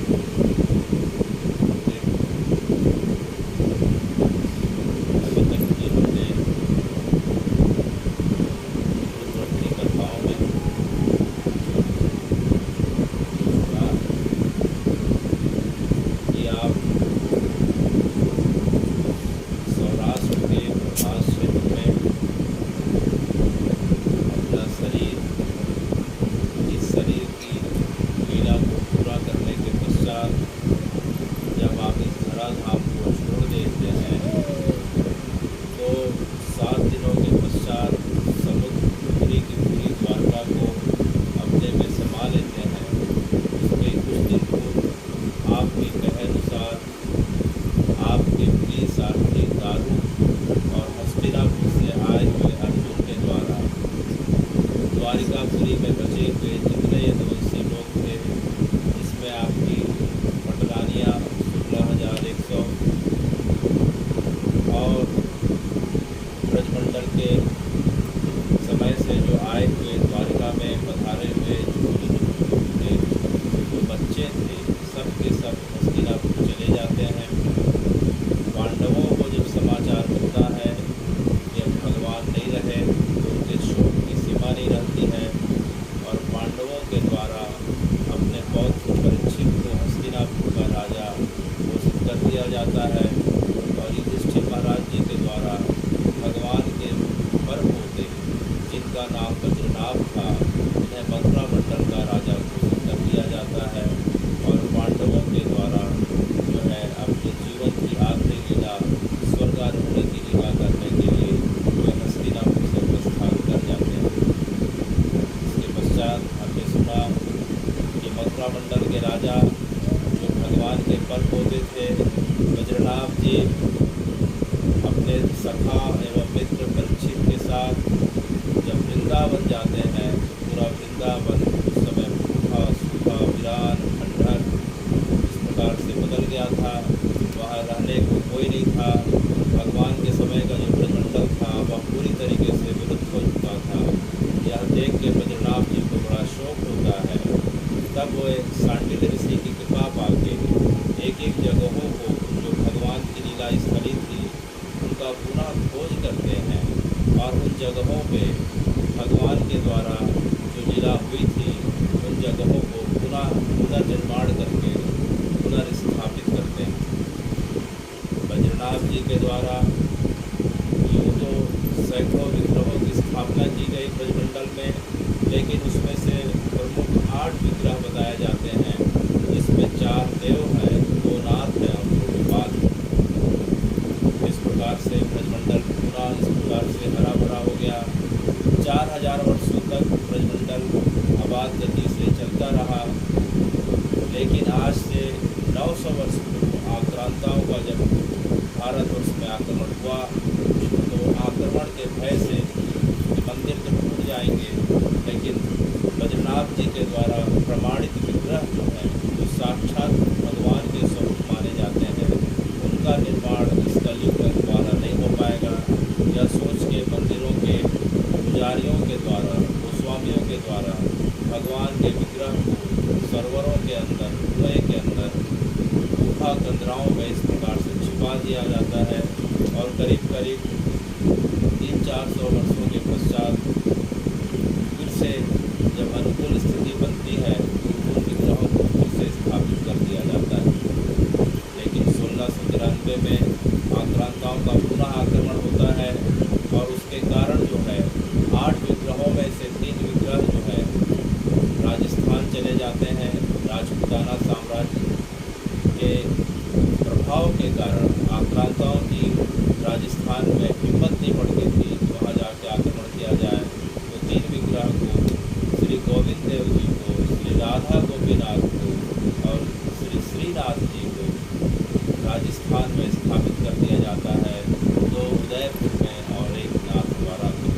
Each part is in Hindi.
अभी तक की हमने गुरुवर्तनी कथाओं में सुना कि आप सौराष्ट्र के प्रभास क्षेत्र में अपना शरीर, इस शरीर की लीला को पूरा करने के पश्चात जब आप इस धराधाम को छोड़ देते हैं तो 7 दिनों के पश्चात समुद्र पूरी की पूरी द्वारका को अपने में समा लेते हैं। उसके कुछ दिन पूर्व आपके कहे अनुसार आपके प्रिय सारथी दारू और हस्तिनापुर से आए हुए अर्जुन के द्वारा द्वारिकापुरी में बचे हुए जितने यदुवंशी लोग थे, जिसमें आपकी पटरानियाँ 16,100 और ब्रजमंडल के समय से जो आए हुए द्वारिका में पधारे हुए जो बच्चे थे, सब के सब हस्तिनापुर चले जाते हैं। पांडवों को जब समाचार मिलता है कि अब भगवान नहीं रहे तो उनके शोक की सीमा नहीं रहती है और पांडवों के द्वारा अपने पौत्र परीक्षित को हस्तिनापुर का राजा घोषित कर दिया जाता है और युधिष्ठिर महाराज जी के द्वारा भगवान के परपोते, जिनका नाम बद्रीनाथ था, उन्हें मथुरा मंडल का राजा घोषित कर दिया जाता है और पांडवों के द्वारा जो है अपने जीवन की आखिरी लीला स्वर्गारोहण की लीला करने के लिए वे हस्तिनापुर से प्रस्थान कर जाते हैं। इसके पश्चात हमने सुना कि मथुरा मंडल के राजा जो भगवान के परपोते थे बद्रीनाथ जी अपने सखा एवं मित्र परीक्षित के साथ जब वृंदावन जाते हैं, पूरा वृंदावन उस समय भूखा सूखा वीरान खंडहर इस प्रकार से बदल गया था। वहाँ रहने को कोई नहीं था। भगवान के समय का जो ब्रजमंडल था वह पूरी तरीके से विलुप्त हो चुका था। यह देख के बद्रीनाथ जी को बड़ा शौक होता है। तब वो सांडिल्य ऋषि की कृपा पाके एक एक जगहों को जो भगवान की लीला स्थली थी उनका पुनः खोज करते हैं और उन जगहों पे भगवान के द्वारा जो लीला हुई थी उन जगहों को पुनर्निर्माण करके पुनर्स्थापित करते हैं। बद्रीनाथ जी के द्वारा यूँ तो सैकड़ों विग्रहों की स्थापना की गई ब्रजमंडल में, लेकिन उसमें से प्रमुख 8 विग्रह बताए जाते हैं, जिसमें 4 देव हैं, 2 नाथ हैं और 2 विपाल। इस प्रकार से ब्रजमंडल पूरा इस प्रकार से हरा भरा हो गया। 4000 वर्षों तक ब्रजमंडल आबाद गति से चलता रहा, लेकिन आज से 900 वर्ष पूर्व आक्रांताओं का जब भारतवर्ष में आक्रमण हुआ तो आक्रमण के भय से मंदिर तो टूट जाएंगे, लेकिन बद्रीनाथ जी के द्वारा प्रमाणित विग्रह जो हैं, जो साक्षात भगवान के स्वरूप माने जाते हैं, उनका निर्माण इस कलयुग में दोबारा नहीं हो पाएगा। यह सोच के मंदिरों के पुजारियों के द्वारा, गोस्वामियों के द्वारा भगवान के विग्रह को सरोवरों के अंदर, कुएं के अंदर, गुफा कंदराओं में इस प्रकार से छिपा दिया जाता है और करीब करीब 300-400 वर्षों के पश्चात फिर से जब अनुकूल स्थिति बनती है तो उन विग्रहों को फिर से स्थापित कर दिया जाता है। लेकिन 1693 में आक्रांताओं का पुनः आक्रमण होता है और उसके कारण जो है 8 विग्रहों में से 3 विग्रह जो है राजस्थान चले जाते हैं। राजपूताना साम्राज्य के प्रभाव के कारण आक्रांताओं की राजस्थान में हिम्मत नहीं पड़ती थी वहाँ जाके आक्रमण किया जाए, तो 3 विग्रह को श्री गोविंद देव जी को, श्री राधा गोपीनाथ को और श्री श्रीनाथ जी को राजस्थान में स्थापित कर दिया जाता है, 2 उदयपुर में और 1 नाथद्वारा में।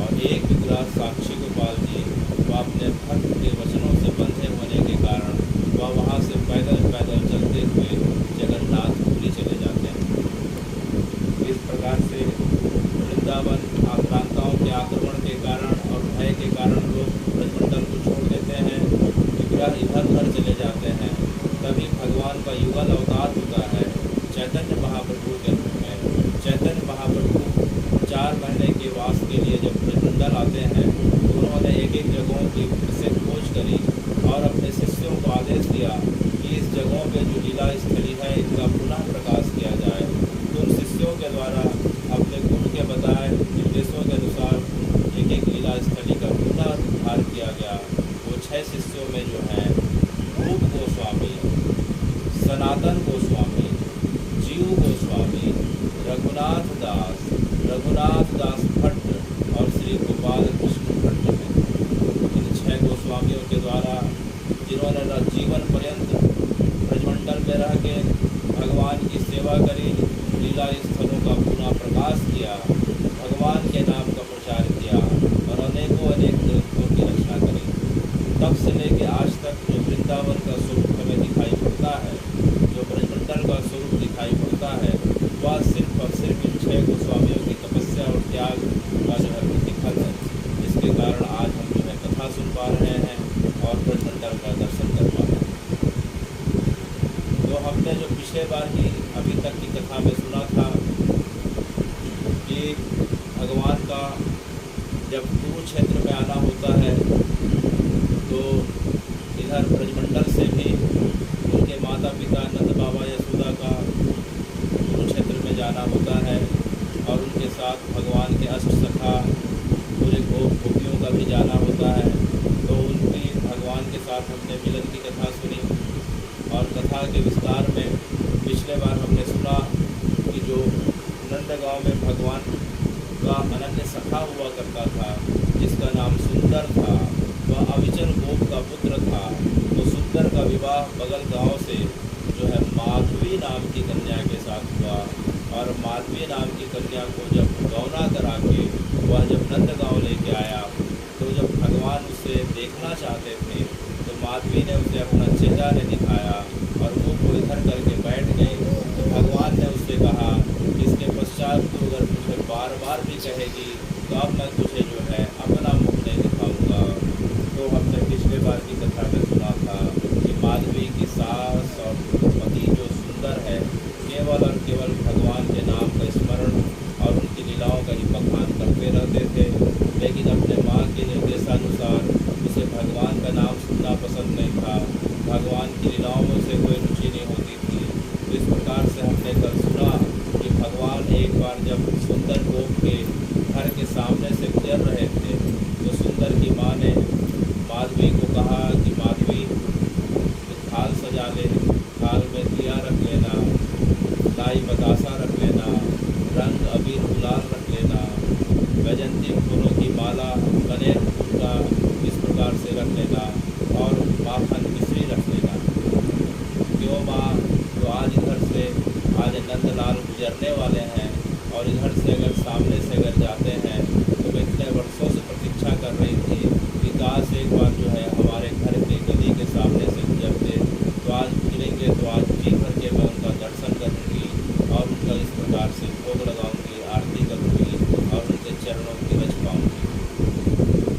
और एक विग्रह साक्षी गोपाल जी वह अपने भक्त के वचनों से बंधे होने के कारण वह वहाँ से पैदल पैदल चलते हुए जगन्नाथपुरी चले जाते हैं। भगवान का युगल अवतार होता है चैतन्य महाप्रभु के रूप में। चैतन्य महाप्रभु 4 महीने के वास के लिए जब ब्रजमंडल आते हैं तो उन्होंने एक एक जगहों की से खोज करी और अपने शिष्यों को आदेश दिया कि इस जगहों पे जो लीला स्थली है इनका पुनः प्रकाश किया जाए। तो उन शिष्यों के द्वारा अपने गुरु के बताए निर्देशों के अनुसार एक एक लीला स्थली का पुनः उद्धार किया गया। वो 6 शिष्यों में जो है रूप गोस्वामी, सनातन गोस्वामी, जीव गोस्वामी, रघुनाथ दास भट्ट और श्री गोपाल कृष्ण भट्ट हैं। इन 6 गोस्वामियों के द्वारा जिन्होंने जीवन पर्यंत ब्रजमंडल में रह के भगवान की सेवा करी, लीला स्थलों का पुनः प्रकाश किया, भगवान के नाम का प्रचार किया और अनेकों ग्रंथों की रचना करी। तब से लेके आज तक जो वृंदावन का स्वरूप हमें दिखाई पड़ता है, जो ब्रजमंडल का स्वरूप दिखाई पड़ता है, वह सिर्फ और सिर्फ इन 6 गोस्वामियों की तपस्या और त्याग का जो है प्रतिफल है। जिसके कारण आज हम जो है कथा सुन पा रहे हैं और ब्रजमंडल का दर्शन कर पा रहे हैं। तो हमने जो पिछले बार की अभी तक की कथा में सुना था कि भगवान का जब कुरुक्षेत्र में आना होता है तो इधर ब्रजमंडल से भी उनके माता पिता नंद बाबा यशोदा का कुरुक्षेत्र में जाना होता है और उनके साथ भगवान के अष्ट सखा पूरे गोपियों का भी जाना होता है। तो उनकी भगवान के साथ हमने मिलन की कथा सुनी और कथा के विस्तार में पिछले बार हमने सुना कि जो नंदगांव में भगवान का अनन्य सखा हुआ करता था जिसका नाम सुंदर था, वह अविचल गोप का पुत्र था। तो सुंदर का विवाह बगल गांव से जो है माधवी नाम की कन्या के साथ हुआ और माधवी नाम की कन्या को जब गौना करा के वह जब नंदगांव लेके आया तो जब भगवान उसे देखना चाहते थे तो माधवी ने उसे अपना चेहरा ने दिखाया और मुँह को इधर करके बैठ गई। तो भगवान ने उससे कहा इसके पश्चात तो अगर मुझे बार बार भी कहेगी तो अब मैं तुझे जो है अपना मुख नहीं दिखाऊंगा। तो हमने पिछले बार की कथा में सुना था कि माधवी की सास और पति जो सुंदर है केवल और केवल भगवान के नाम का स्मरण और उनकी लीलाओं का ही बखान करते रहते थे, लेकिन अपने माँ के निर्देशानुसार उसे भगवान का नाम सुनना पसंद नहीं था, भगवान की लीलाओं में उसे कोई रुचि नहीं होती थी। तो इस प्रकार से हमने कल सुना कि भगवान एक बार जब सुंदर गोप के घर के सामने से गुजर रहे थे तो सुंदर की माँ ने माधवी को कहा कि माधवी थाल सजा ले, थाल में दिया रख लेना, लाई बतासा रख लेना, रंग अबीर गुलाल रख लेना, वैजंती फूलों की माला कनेर फूल का इस प्रकार से रख लेना और माखन मिश्री रख लेना। क्यों माँ, तो आज इधर से आज नंदलाल गुजरने वाले हैं और इधर से अगर सामने से अगर जाते हैं तो मैं इतने वर्षों से प्रतीक्षा कर रही थी कि काश एक बार जो है हमारे घर के गली के सामने से गुजरते, तो आज गुजरेंगे तो आज जी भर के मैं उनका दर्शन करूँगी और उनका इस प्रकार से भोग लगाऊंगी, आरती करूँगी और उनके चरणों की रच पाऊँगी।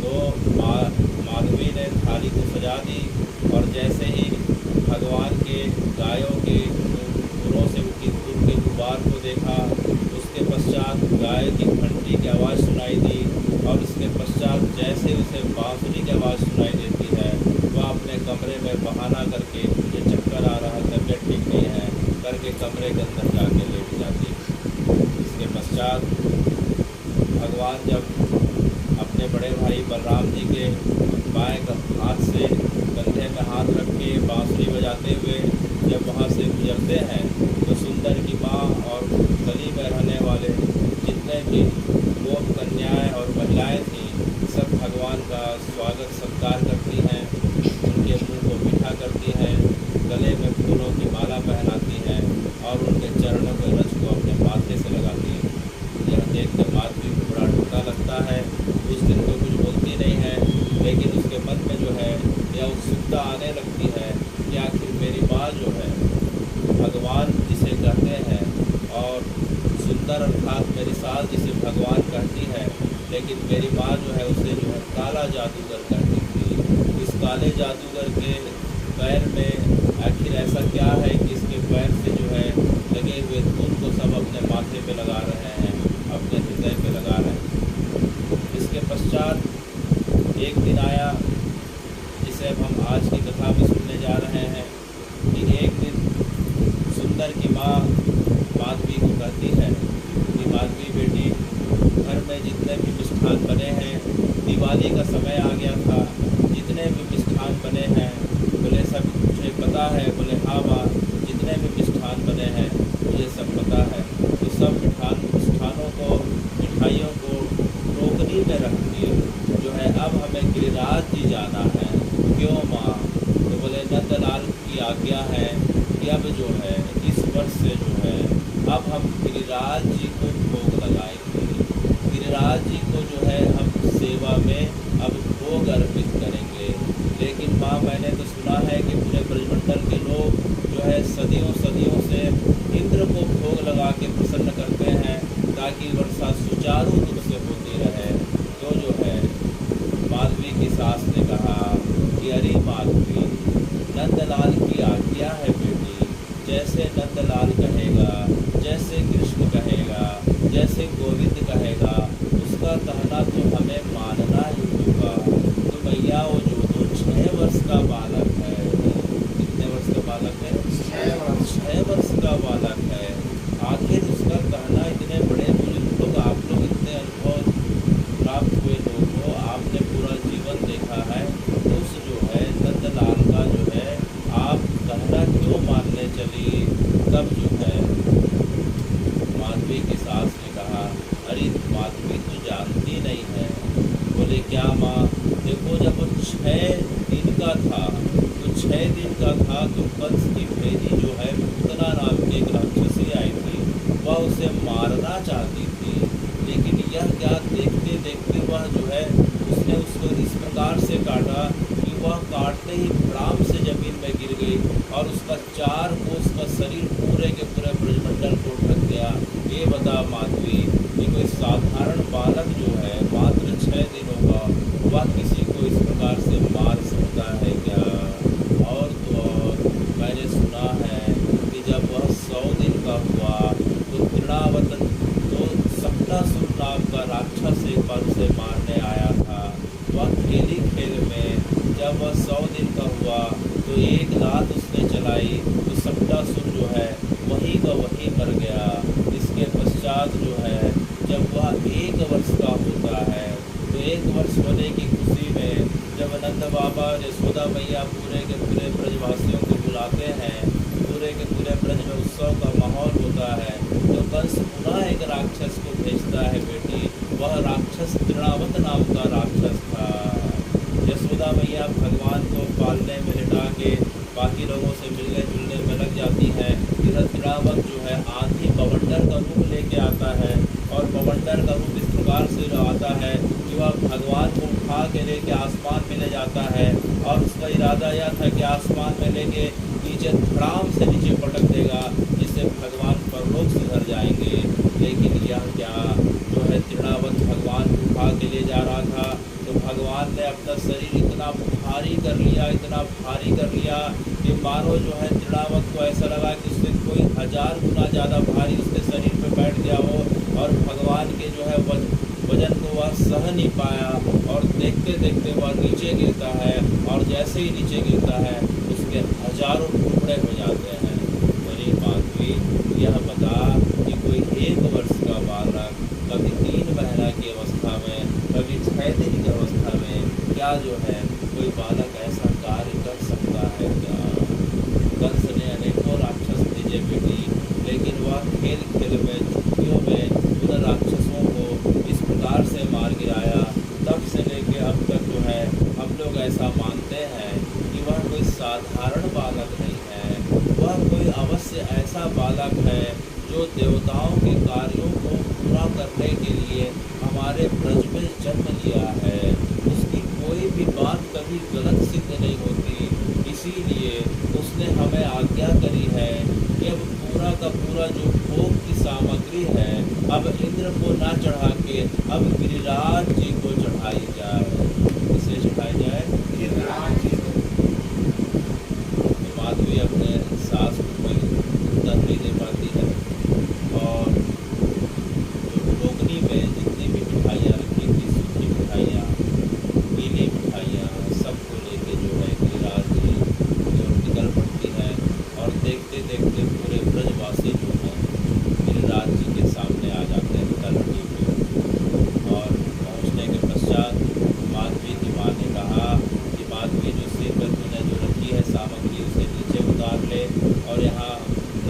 तो माधवी ने थाली को सजा दी और जैसे ही भगवान के गायों के फूलों से उनके गुबार को देखा, उसके पश्चात गाय की घंटी की आवाज़ सुनाई दी और उसके पश्चात जैसे उसे बांसुरी की आवाज़ सुनाई देती है वह अपने कमरे में बहाना करके मुझे चक्कर आ रहा, तबीयत ठीक नहीं है करके कमरे के अंदर जाके लेट जाती। इसके पश्चात भगवान जब अपने बड़े भाई बलराम जी के बाएं हाथ से कंधे में हाथ रख के बांसुरी बजाते हुए जब वहाँ से गुजरते हैं तो सुंदर की माँ और गली में रहने वाले जितने भी गोप कन्याएँ और महिलाएँ थीं सब भगवान का स्वागत सत्कार करती हैं, उनके मुँह को मीठा करती हैं, गले में फूलों की माला पहनाती हैं और उनके चरणों के रच को अपने माथे से लगाती हैं। यह देख कर माधवी को बड़ा डूटा लगता है। उस दिन तो कुछ बोलती नहीं है लेकिन उसके मन में जो है यह उत्सुकता आने लगती है कि आखिर मेरी माँ जो है भगवान जिसे कहते हैं और सुंदर अर्थात मेरी सास जिसे भगवान कहती है, लेकिन मेरी माँ जो है उसे जो है काला जादूगर कहती थी। इस काले जादूगर के पैर में आखिर ऐसा क्या है कि पता है? बोले हाँ माँ, जितने भी मिष्ठान बने हैं मुझे सब पता है। तो सब मिष्ठानों को, मिठाइयों को टोकरी में रख के जो है अब हमें गिरिराज जी जाना है। क्यों माँ? तो बोले नंदलाल की आज्ञा है कि अब जो है इस वर्ष से जो है अब हम गिरिराज जी को भोग लगाएंगे। गिरिराज जी को जो है हम सेवा में अब भोग अर्पित करेंगे। लेकिन माँ, मैंने तो सुना है कि पूरे ब्रजमंडल के लोग जो है सदियों सदियों से इंद्र को भोग लगा के प्रसन्न करते हैं ताकि वर्षा सुचारू रूप से होती रहे। तो जो है माधवी की सास ने कहा कि अरे माधवी, नंदलाल की आज्ञा है बेटी, जैसे नंदलाल कहेगा, जैसे कृष्ण कहेगा, जैसे गोविंद कहेगा, उसका कहना तो हमें मानना ही होगा। तो भैया वो जो तो 6 वर्ष का बालक है, कितने वर्ष का बालक है? 6 वर्ष का बालक है। आखिर उसका कहना, इतने बड़े बुजुर्ग लोग, आप लोग इतने अनुभव प्राप्त हुए लोग हो, आपने पूरा जीवन देखा है, उस जो है नंदलाल का जो है आप कहना क्यों मानने चली? तब जो है माधवी की सास ने कहा, अरे माधवी तू जानती नहीं है। बोले क्या माँ? देखो जब वो 6 दिन का था, तो 6 दिन का था तो कंस की भेजी जो है पूतना नाम की एक राक्षसी आई थी, वह उसे मारना चाहती थी। लेकिन यह क्या, देखते देखते वह जो है उसने उसको इस प्रकार से काटा कि वह काटते ही धड़ाम से जमीन में गिर गई और उसका 4 कोस का शरीर पूरे के पूरे ब्रजमंडल को ढक गया। ये बता माधवी कि कोई साधारण बालक जो है मात्र 6 दिनों का, वह किसी को इस प्रकार से मार सकता है क्या? और तो और मैंने सुना है कि जब वह 100 दिन का हुआ तो तृणावत, तो सप्तासुर नाम का राक्षस एक बार उसे मारने आया था। वह खेली खेल में जब वह 100 दिन का हुआ तो एक लात उसने चलाई तो सप्तासुर जो है वहीं का वहीं मर गया। इसके पश्चात जो है जब वह 1 वर्ष का होता है तो 1 वर्ष होने की खुशी में जब नंद बाबा यशोदा मैया पूरे के पूरे ब्रजवासियों को बुलाते हैं, पूरे के पूरे ब्रज में उत्सव का माहौल होता है, तो कंस पुनः एक राक्षस को भेजता है बेटी। वह राक्षस तृणावत नाम का राक्षस था। यशोदा मैया भगवान को पालने में लिटा के बाकी लोगों से मिलने जुलने में लग जाती है। इधर तृणावत जो है आंधी बवंडर का रूप लेके आता है और बवंडर का रूप इस प्रकार से आता है कि वह भगवान को उठा के लेके आसमान में ले जाता है और उसका इरादा यह था कि आसमान में लेके नीचे धड़ाम से नीचे पटक देगा, जिससे भगवान परलोक सुधर जाएंगे। लेकिन यह क्या, जो है तृणावत भगवान को उठा के ले जा रहा था तो भगवान ने अपना शरीर इतना भारी कर लिया, इतना भारी कर लिया कि मानो जो है तृणावत को ऐसा लगा कि उससे कोई 1000 गुना ज़्यादा भारी उसके शरीर पे बैठ गया हो और भगवान के जो है वजन को वह सह नहीं पाया और देखते देखते वह नीचे गिरता है और जैसे ही नीचे गिरता है उसके हजारों टुकड़े हो जाते हैं। मेरी माधवी, यह बता कि कोई 1 वर्ष का बालक कभी 3 महीना की अवस्था में, कभी 6 दिन की अवस्था में क्या जो है कोई बालक ऐसा कार्य कर सकता है क्या? कंस ने अनेकों राक्षस भेजे बेटी, लेकिन वह खेल खेल में, छुट्टियों में उन राक्षसों को इस प्रकार से मार गिराया। तब से लेके अब तक जो है हम लोग ऐसा मानते हैं कि वह कोई साधारण बालक नहीं है, वह कोई अवश्य ऐसा बालक है जो देवताओं के कार्यों को पूरा करने के लिए हमारे ब्रज में जन्म लिया है। उसकी कोई भी बात कभी गलत सिद्ध नहीं होती, इसीलिए उसने हमें आज्ञा करी है कि अब पूरा का पूरा जो भोग की सामग्री है अब इंद्र को ना चढ़ा के अब गिरिराज जी को चढ़ाई जाए। किसे चढ़ाई जाए? गिरिराज जी को। माधवी अपने सास को कोई उत्तर नहीं दे पाती है और जो टोकरी में जितनी भी मिठाइयाँ रखी थी, सूखी मिठाइयाँ, गीली मिठाइयाँ, सबको लेके जो है गिरिराज जी जो निकल पड़ती है और देखते देखते पूरे ब्रजवासी जो हैं गिरिराज जी के सामने आ जाते हैं तलहटी में। और पहुँचने के पश्चात माधवी की माँ ने कहा कि माधवी, जो सिर पर तूने जो रखी है सामग्री उसे नीचे उतार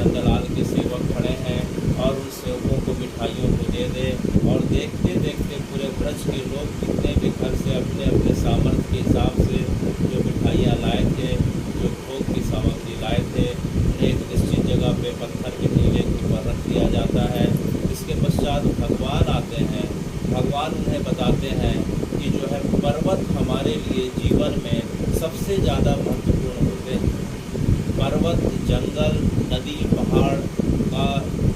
नंदलाल के सेवक खड़े हैं और उन सेवकों को मिठाइयों को दे दे। और देखते देखते पूरे ब्रज के लोग कितने भी घर से अपने अपने सामर्थ्य के हिसाब से जो मिठाइयाँ लाए थे, जो भोग की सामग्री लाए थे, उन्हें एक निश्चित जगह पे पत्थर के टीले के ऊपर रख दिया जाता है। इसके पश्चात भगवान आते हैं। भगवान उन्हें बताते हैं कि जो है पर्वत हमारे लिए जीवन में सबसे ज़्यादा महत्वपूर्ण होते हैं। पर्वत, जंगल, नदी, पहाड़ का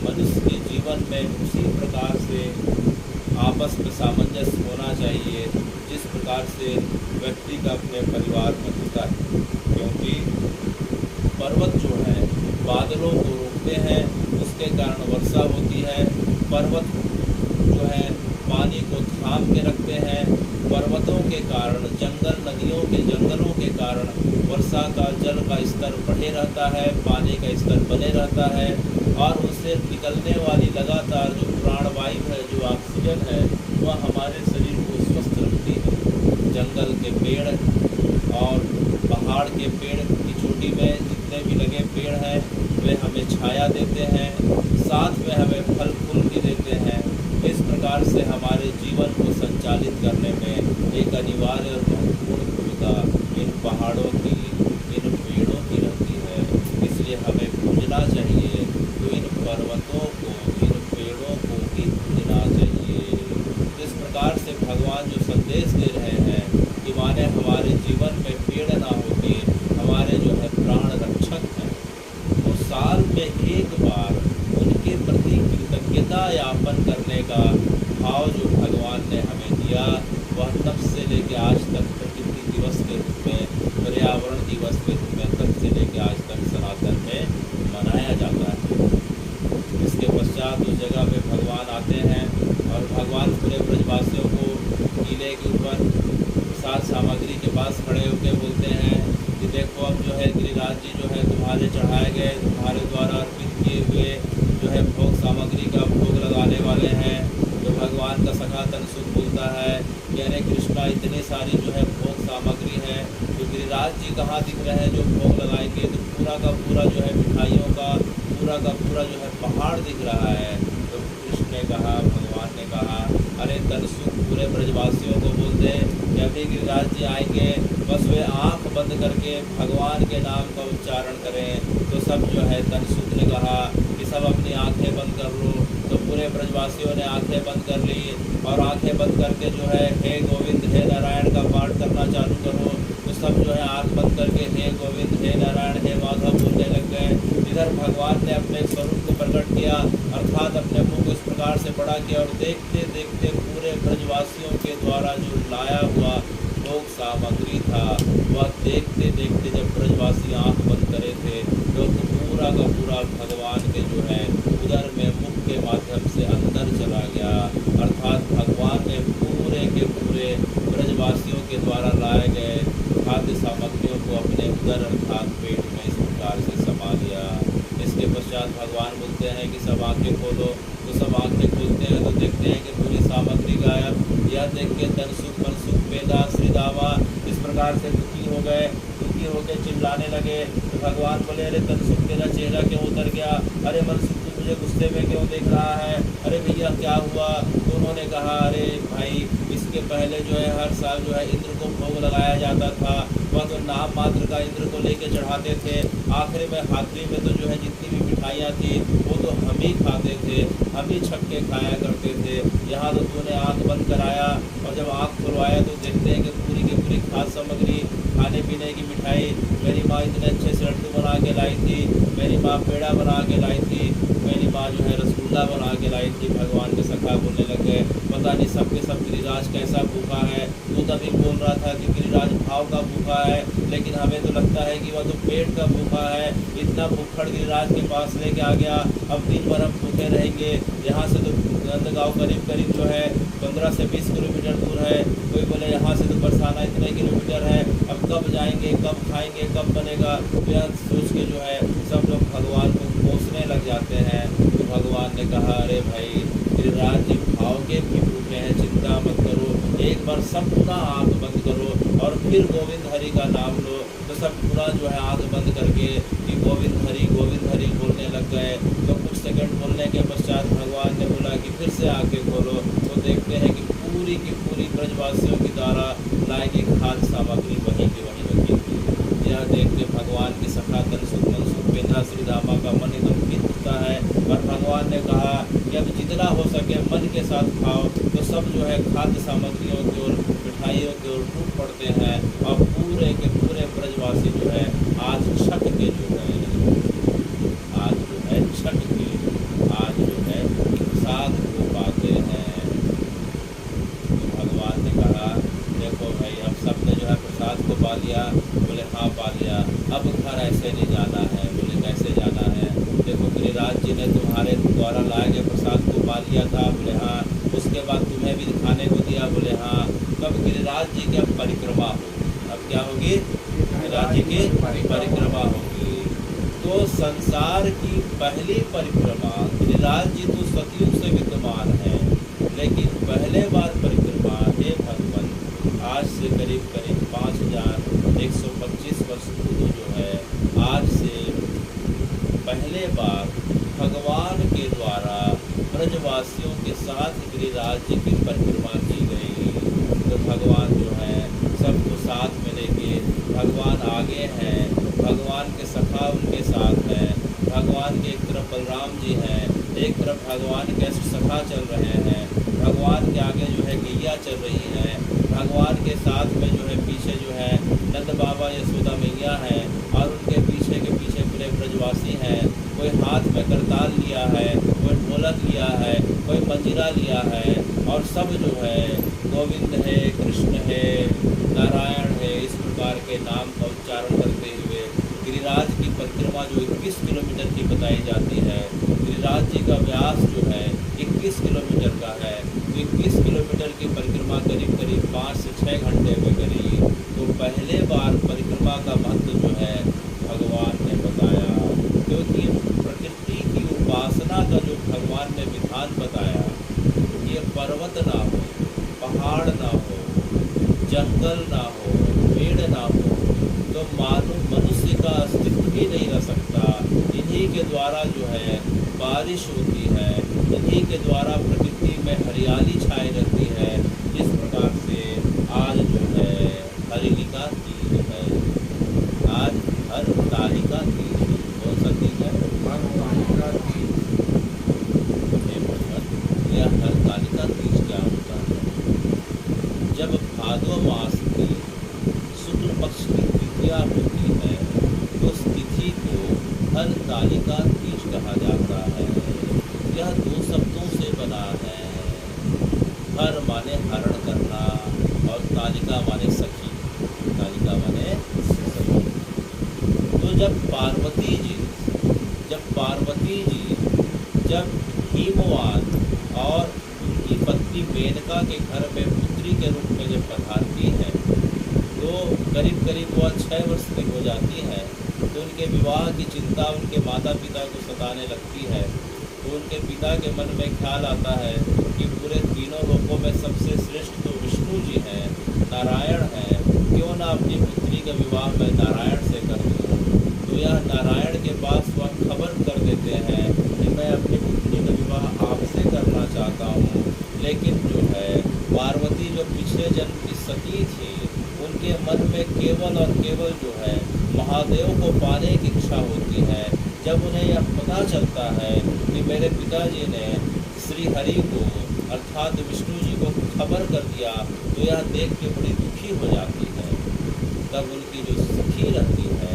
मनुष्य के जीवन में उसी प्रकार से आपस में सामंजस्य होना चाहिए जिस प्रकार से व्यक्ति का अपने परिवार में होता है। क्योंकि पर्वत जो है बादलों को रोकते हैं, उसके कारण वर्षा होती है। पर्वत जो है पानी को थाम के रखते हैं। पर्वतों के कारण, जंगलों के कारण वर्षा का जल का स्तर बढ़े रहता है, पानी का स्तर बने रहता है और उससे निकलने वाली लगातार जो प्राणवायु है, जो ऑक्सीजन है, वह हमारे शरीर को स्वस्थ रखती है। जंगल के पेड़ और पहाड़ के पेड़ की चोटी में जितने भी लगे पेड़ हैं वे हमें छाया देते हैं, साथ में हमें फल फूल भी देते हैं। इस प्रकार से हमारे जीवन को संचालित करने में एक अनिवार्य और महत्वपूर्ण भूमिका इन पहाड़ों की, इन पेड़ों की रहती है। इसलिए हमें पूजना चाहिए तो इन पर्वतों को, इन पेड़ों को ही पूजना चाहिए। इस प्रकार से भगवान जो संदेश दे रहे हैं कि माने हमारे जीवन में पेड़ ना होते, हमारे जो है प्राण रक्षक हैं, तो साल में एक बार उनके प्रति कृतज्ञता यापन करने का भाव जो भगवान ने हमें दिया, वह तब से लेके आज तक प्रकृति दिवस के रूप में, पर्यावरण दिवस के रूप में तब से लेके आज तक सनातन में मनाया जाता है। इसके पश्चात उस जगह पे भगवान आते हैं और भगवान पूरे ब्रजवासियों को किले के ऊपर प्रसाद सामग्री के पास खड़े होकर बोलते हैं कि देखो अब जो है गिरिराज जी जो है तुम्हारे चढ़ाए गए, तुम्हारे द्वारा अर्पित किए हुए जो है भोग सामग्री का भोग लगाने वाले हैं। तो भगवान का सखा तनसुख बोलता है कि अरे कृष्णा, इतनी सारी जो है भोग सामग्री है, तो गिरिराज जी कहाँ दिख रहे हैं जो भोग लगाएंगे? तो पूरा का पूरा जो है मिठाइयों का पूरा का पूरा जो है पहाड़ दिख रहा है। तो कृष्ण ने कहा, भगवान ने कहा, अरे तनसुख पूरे ब्रजवासियों को बोल दे कि अभी गिरिराज जी आएंगे, बस वे आँख बंद करके भगवान के नाम का उच्चारण करें। तो सब जो है तनसुख ने कहा कि सब अपनी आंखें बंद कर लो। तो पूरे ब्रजवासियों ने आंखें बंद कर ली और आंखें बंद करके जो है हे गोविंद हे नारायण का पाठ करना चालू करो। तो सब जो है आंख बंद करके हे गोविंद हे नारायण हे माधव बोलने लग गए। इधर भगवान ने अपने स्वरूप को प्रकट किया, अर्थात अपने मुँह को इस प्रकार से बड़ा किया और देखते देखते पूरे ब्रजवासियों के द्वारा जो लाया हुआ भोग सामग्री था, वह देखते देखते जब ब्रजवासी आँख बंद करे थे तो पूरा का पूरा भगवान के जो है उदर में मुख के माध्यम से अंदर चला गया। अर्थात भगवान ने पूरे के पूरे ब्रजवासियों के द्वारा लाए गए खाद्य सामग्रियों को अपने उदर अर्थात पेट में इस प्रकार से समा लिया। इसके पश्चात भगवान बोलते हैं कि सब आंखें खोलो। तो सब आंखें खोलते हैं तो देखते हैं कि पूरी सामग्री गायब। यह देख के तनसुख मनसुख पेदा श्रीदामा इस प्रकार से दुखी हो गए, दुखी होकर चिल्लाने लगे। तो भगवान बोले, अरे तनसुख तेरा चेहरा क्यों उतर गया? अरे मनसुख तू मुझे गुस्से में क्यों देख रहा है? अरे भैया क्या हुआ? तो उन्होंने कहा, अरे भाई इसके पहले जो है हर साल जो है इंद्र को भोग लगाया जाता था, वह तो नाम मात्र का इंद्र को लेके चढ़ाते थे। आखिरी में तो जो है जितनी भी मिठाइयाँ थी वो तो हम ही खाते थे, हम ही छक के खाया करते थे। यहाँ तो तूने आँख बंद कराया और जब आँख खुलवाया तो देखते हैं कि पूरी की पूरी खाद्य सामग्री, खाने पीने की मिठाई, मेरी माँ इतने अच्छे से लड्डू बना के लाई थी, मेरी माँ पेड़ा बना के लाई थी, मेरी माँ जो है रसगुल्ला बना के लाई थी। भगवान के सखा बोलने लग गए, पता नहीं सबके सब गिरिराज कैसा भूखा है। तू तभी बोल रहा था कि गिरिराज भाव का भूखा है, लेकिन हमें तो लगता है कि वह तो पेट का भूखा है। इतना भूखड़ गिरिराज के पास लेके आ गया, अब दिन भर हम भूखे रहेंगे। यहाँ से तो नंदगांव करीब जो है 15 से 20 किलोमीटर दूर है। कोई बोले यहाँ से तो बरसाना इतने किलोमीटर है, अब कब जाएंगे, कब खाएंगे, कब बनेगा? यह सोच के जो है सब लोग भगवान को कोसने लग जाते हैं। तो भगवान ने कहा, अरे भाई गिरिराज जी भाव के भी भूखे हैं, चिंता मत करो, एक बार सब पुनः आँख बंद करो और फिर गोविंद हरि का नाम लो। तो सब पूरा जो है आँख बंद करके कि गोविंद हरि हरि बोलने लग गए। तो कुछ सेकंड बोलने के पश्चात भगवान ने बोला कि फिर से आंखें खोलो, तो देखते हैं कि पूरी की पूरी ब्रजवासियों की द्वारा लाई गई खाद्य सामग्री वहीं की वहीं रखी थी। यह देख के भगवान की सखा तन सुख मन सुख पेंद्रा श्री रामा का मन एकदम खिंच उठता है। और भगवान ने कहा कि अब जितना हो सके मन के साथ खाओ। तो सब जो है खाद्य सामग्रियों की ओर, मिठाइयों की ओर टूट पड़ते हैं। और पूरे के पूरे ब्रजवासी जो है आज छठ के जो है छठ के आज जो है प्रसाद को पाते हैं। तो भगवान ने कहा देखो भाई, अब सबने जो है प्रसाद को पा लिया। बोले हाँ पा लिया। अब घर ऐसे नहीं जाना है। बोले कैसे जाना है? देखो गिरिराज जी ने तुम्हारे द्वारा लाए गए प्रसाद को पा लिया था। बोले हाँ। उसके बाद तुम्हें भी खाने को दिया। बोले हाँ। तब गिरिराज जी की अब परिक्रमा होगी। अब क्या होगी? गिरिराज जी की परिक्रमा होगी। तो संसार की पहली परिक्रमा, गिरिराज जी तो सतयुग से विद्यमान है, लेकिन पहले बार परिक्रमा हे भगवान आज से करीब करीब 5125 वर्ष पूर्व जो है, आज से पहले बार भगवान के द्वारा ब्रजवासियों के साथ गिरिराज जी की परिक्रमा की गई। तो भगवान जो है सबको साथ में लेके, भगवान आगे हैं, भगवान के सखा उनके साथ हैं। भगवान के एक तरफ बलराम जी हैं, एक तरफ भगवान के सखा चल रहे हैं। भगवान के आगे जो है गैया चल रही है। भगवान के साथ में जो है पीछे जो है नंद बाबा यशोदा मैया हैं, और उनके पीछे के पीछे पूरे ब्रजवासी हैं। कोई हाथ में करताल लिया है, कोई ढोलक लिया है, कोई मंजीरा लिया है, और सब जो है गोविंद है, कृष्ण है, नारायण है, इस प्रकार के नाम का उच्चारण करते हुए गिरिराज की परिक्रमा जो 21 किलोमीटर की बताई जाती है। गिरिराज जी का व्यास जो है 21 किलोमीटर का है। तो 21 किलोमीटर की परिक्रमा करीब करीब 5 से 6 घंटे में करी। तो पहले बार परिक्रमा का महत्व जो है भगवान ने बताया, क्योंकि प्रकृति की उपासना का जो भगवान ने विधान बताया, ये पर्वत ना हो, पहाड़ ना हो, जंगल ना हो, पेड़ ना हो, तो मानव मनुष्य का अस्तित्व ही नहीं रह सकता। इन्हीं के द्वारा जो है बारिश होती है, इन्हीं के द्वारा प्रकृति में हरियाली छाई रहती है। इस प्रकार से आज जो है हरिलिका तीज है, आज हरतालिका तीज। कौन सा तीज है? हरतालिका तीज। यह हरतालिका तीज क्या होता है? जब भादो मास की शुक्ल पक्ष की तृतीया होती है, तो उस तिथि को हरतालिका तीज कहा जाता है। यह 2 शब्दों से बना है। हर माने हरण करना, और तालिका माने सखी। तालिका माने सखी। तो जब पार्वती जी जब हिमवान और उनकी पत्नी मेनका के घर में पुत्री के रूप में जब पधारती है, तो करीब करीब वह 6 वर्ष की हो जाती है। तो उनके विवाह की चिंता उनके माता पिता को सताने लगती है। तो उनके पिता के मन में ख्याल आता है कि पूरे तीनों लोकों में सबसे श्रेष्ठ तो विष्णु जी हैं, नारायण हैं, क्यों ना अपनी पुत्री का विवाह मैं नारायण से कर दूँ। तो यह नारायण के पास वह खबर कर देते हैं कि मैं अपनी पुत्री का विवाह आपसे करना चाहता हूँ। लेकिन जो है पार्वती जो पिछले जन्म की सती थी, उनके मन में केवल और केवल जो है महादेव को पाने की इच्छा होती है। जब उन्हें यह पता चलता है कि मेरे पिताजी ने श्री हरि को अर्थात विष्णु जी को खबर कर दिया, तो यह देख के बड़ी दुखी हो जाती है। तब उनकी जो सखी रहती है,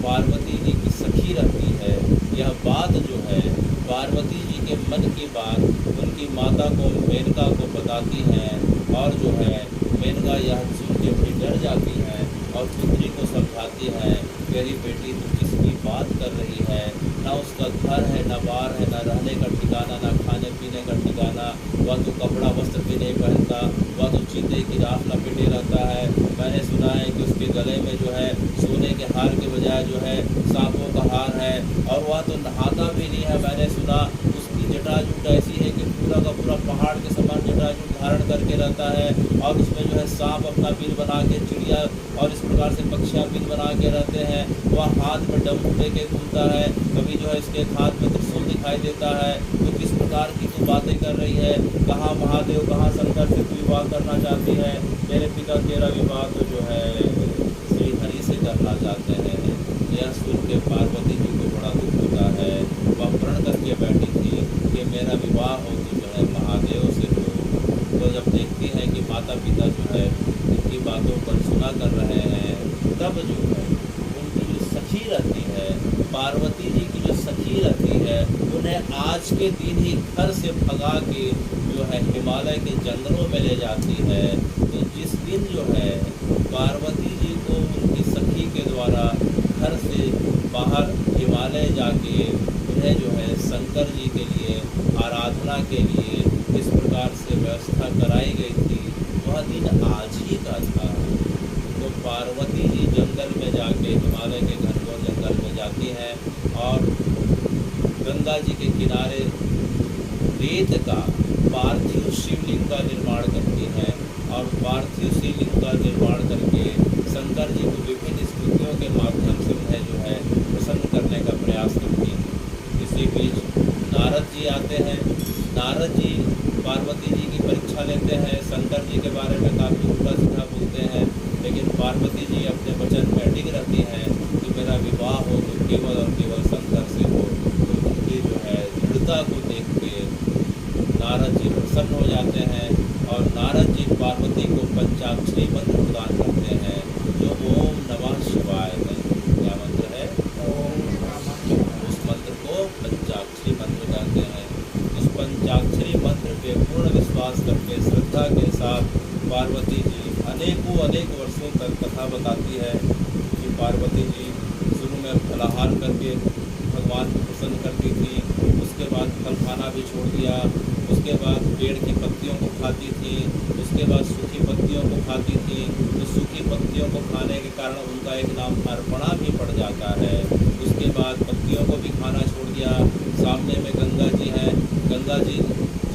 पार्वती जी की सखी रहती है, यह बात जो है पार्वती जी के मन की बात उनकी माता को मेनका को बताती हैं। और जो है मेनका यह सुन के बड़ी डर जाती है और पुत्री को समझाती है, मेरी बेटी तू किसकी बात कर रही है? ना उसका घर है, ना बार है, ना रहने का ठिकाना, ना खाने पीने का ठिकाना। वह तो कपड़ा वस्त्र भी नहीं पहनता, वह तो चीते की राख लपेटे रहता है। मैंने सुना है कि उसके गले में जो है सोने के हार के बजाय जो है सांपों का हार है, और वह तो नहाता भी नहीं है। मैंने सुना उसकी जटा जूट ऐसी है कि पूरा का पूरा पहाड़ के समान जटा जो धारण करके रहता है, और उसमें जो है सांप अपना बिल बना के, चिड़िया और इस प्रकार से पक्षियाँ बिल बना के रहते हैं। वह हाथ में डमरू लेके घूमता है, कभी जो है इसके हाथ में त्रिशूल दिखाई देता है। तो किस प्रकार की तू बातें कर रही है, कहाँ महादेव, कहाँ शंकर से तू विवाह करना चाहती है? मेरे पिता तेरा विवाह तो जो है श्री हरि से करना चाहते हैं। यह सुन के पार्वती जी को बड़ा दुख होता है। वह प्रण करके बैठी थी कि मेरा विवाह हो तो जो है महादेव से हो। तो जब देखती है कि माता पिता जो है इनकी बातों पर सुना कर रहे हैं, तब जो है उनकी जो सखी रहती है, पार्वती जी की जो सखी रहती है, उन्हें आज के दिन ही घर से भगा के जो है हिमालय के जंगलों में ले जाती है। तो जिस दिन जो है पार्वती जी को उनकी सखी के द्वारा घर से बाहर हिमालय जाके उन्हें जो है शंकर जी के लिए आराधना के लिए इस प्रकार से व्यवस्था कराई गई थी, वह दिन आज ही का था। तो पार्वती जी जंगल में जाके, हिमालय के घनघोर जंगल में जाती हैं और गंगा जी के किनारे रेत का पार्थिव शिवलिंग का निर्माण करती हैं, और पार्थिव शिवलिंग का निर्माण करके शंकर जी को विभिन्न स्तुतियों के माध्यम से उन्हें जो है प्रसन्न करने का प्रयास करती हैं। इसी बीच नारद जी आते हैं। नारद जी पार्वती जी की परीक्षा लेते हैं, शंकर जी के बारे में काफ़ी उल्टा सीधा बोलते हैं, लेकिन पार्वती जी अपने वचन में अडिग रहती हैं कि मेरा विवाह हो तो केवल और केवल शंकर से हो। तो उनकी जो है दृढ़ता को देख के नारद जी प्रसन्न हो जाते हैं, और नारद जी पार्वती को पंचाक्षरी मंत्र प्रदान करते हैं, जो ओम नमः शिवाय है। क्या मंत्र है? उस मंत्र को पंचाक्षरी मंत्र कहते हैं। उस पंचाक्षरी मंत्र पे पूर्ण विश्वास करके, श्रद्धा के साथ पार्वती जी अनेक वर्षों तक कथा बताती है कि पार्वती जी शुरू में फलाहार करके भगवान को प्रसन्न करती थी, उसके बाद फल खाना भी छोड़ दिया, उसके बाद पेड़ की पत्तियों को खाती थी, उसके बाद सूखी पत्तियों को खाती थी। तो सूखी पत्तियों को खाने के कारण उनका एक नाम अर्पणा भी पड़ जाता है। उसके बाद पत्तियों को भी खाना छोड़ दिया। सामने में गंगा जी हैं, गंगा जी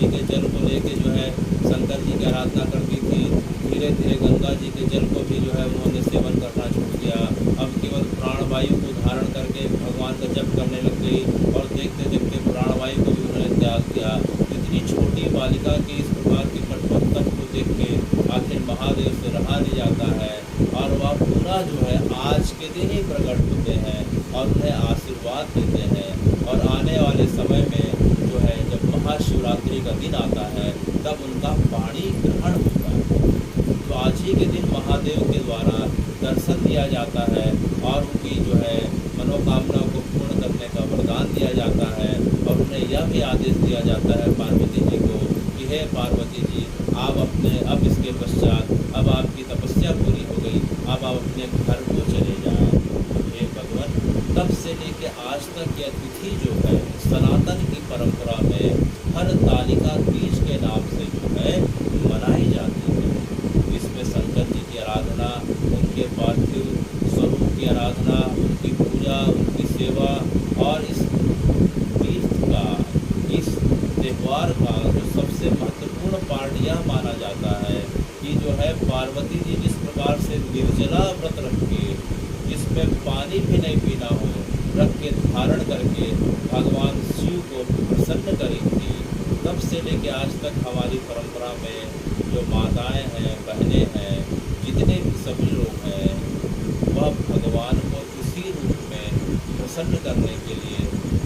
के जल को लेके जो है शंकर जी की आराधना करती थी। धीरे धीरे गंगा जी के जल को भी जो है उन्होंने सेवन करना छोड़ दिया। अब केवल प्राणवायु को धारण करके भगवान का जप करने लग गई, और देखते देखते प्राणवायु को भी उन्होंने त्याग दिया। इतनी छोटी बालिका की इस प्रकार की कठोर तप को देख के आखिर महादेव से रहा नहीं जाता है, और वह पूरा जो है आज के दिन ही प्रकट होते हैं और उन्हें आशीर्वाद देते हैं। और आने वाले समय में जो है जब महाशिवरात्रि का दिन आता है, तब उनका पाणी ग्रहण होता है। तो आज ही के दिन महादेव के द्वारा दर्शन दिया जाता है, और उनकी जो है मनोकामना को पूर्ण करने का वरदान दिया जाता है। और उन्हें यह भी आदेश दिया जाता है पार्वती जी को कि हे पार्वती जी, आप अब इसके पश्चात अब आपकी तपस्या पूरी हो गई, अब आप अपने घर को चले जाएं। हे भगवान, तब से लेके आज तक यह तिथि जो है सनातन की परंपरा में हर तालिका तीज के नाम से जो है मनाई जाती है। इसमें शंकर जी की आराधना, उनके पार्थिव स्वरूप की आराधना, उनकी पूजा, उनकी सेवा, और इस तीर्थ का, इस त्यौहार का जो सबसे महत्वपूर्ण पार्ट यह माना जाता है कि जो है पार्वती जी जिस प्रकार से निर्जला व्रत रख के, जिसमें पानी भी नहीं पीना हो, रख के धारण करके भगवान शिव को प्रसन्न करी थी, तब से लेके आज तक हमारी परंपरा में जो माताएं हैं, बहनें हैं, जितने भी सभी लोग हैं, वह भगवान को इसी रूप में प्रसन्न करने के लिए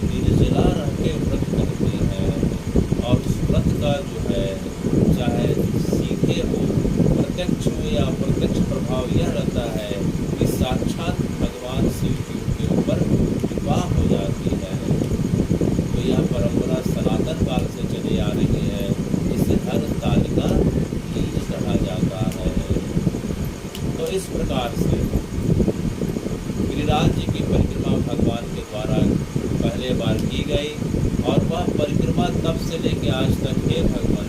निर्जला रह के व्रत करती हैं। और उस व्रत का जो है चाहे सीधे हो, प्रत्यक्ष हो या अप्रत्यक्ष प्रभाव यह रहता है कि साक्षात भगवान शिव की उनके ऊपर कृपा हो जाती है। तो यह परंपरा सनातन काल से चली आ रही है। इसे हर तालिका तीज कहा जाता है। तो इस प्रकार से गिरिराज जी की परिक्रमा भगवान के द्वारा पहले बार की गई, और वह परिक्रमा तब से लेके आज तक, हे भगवान,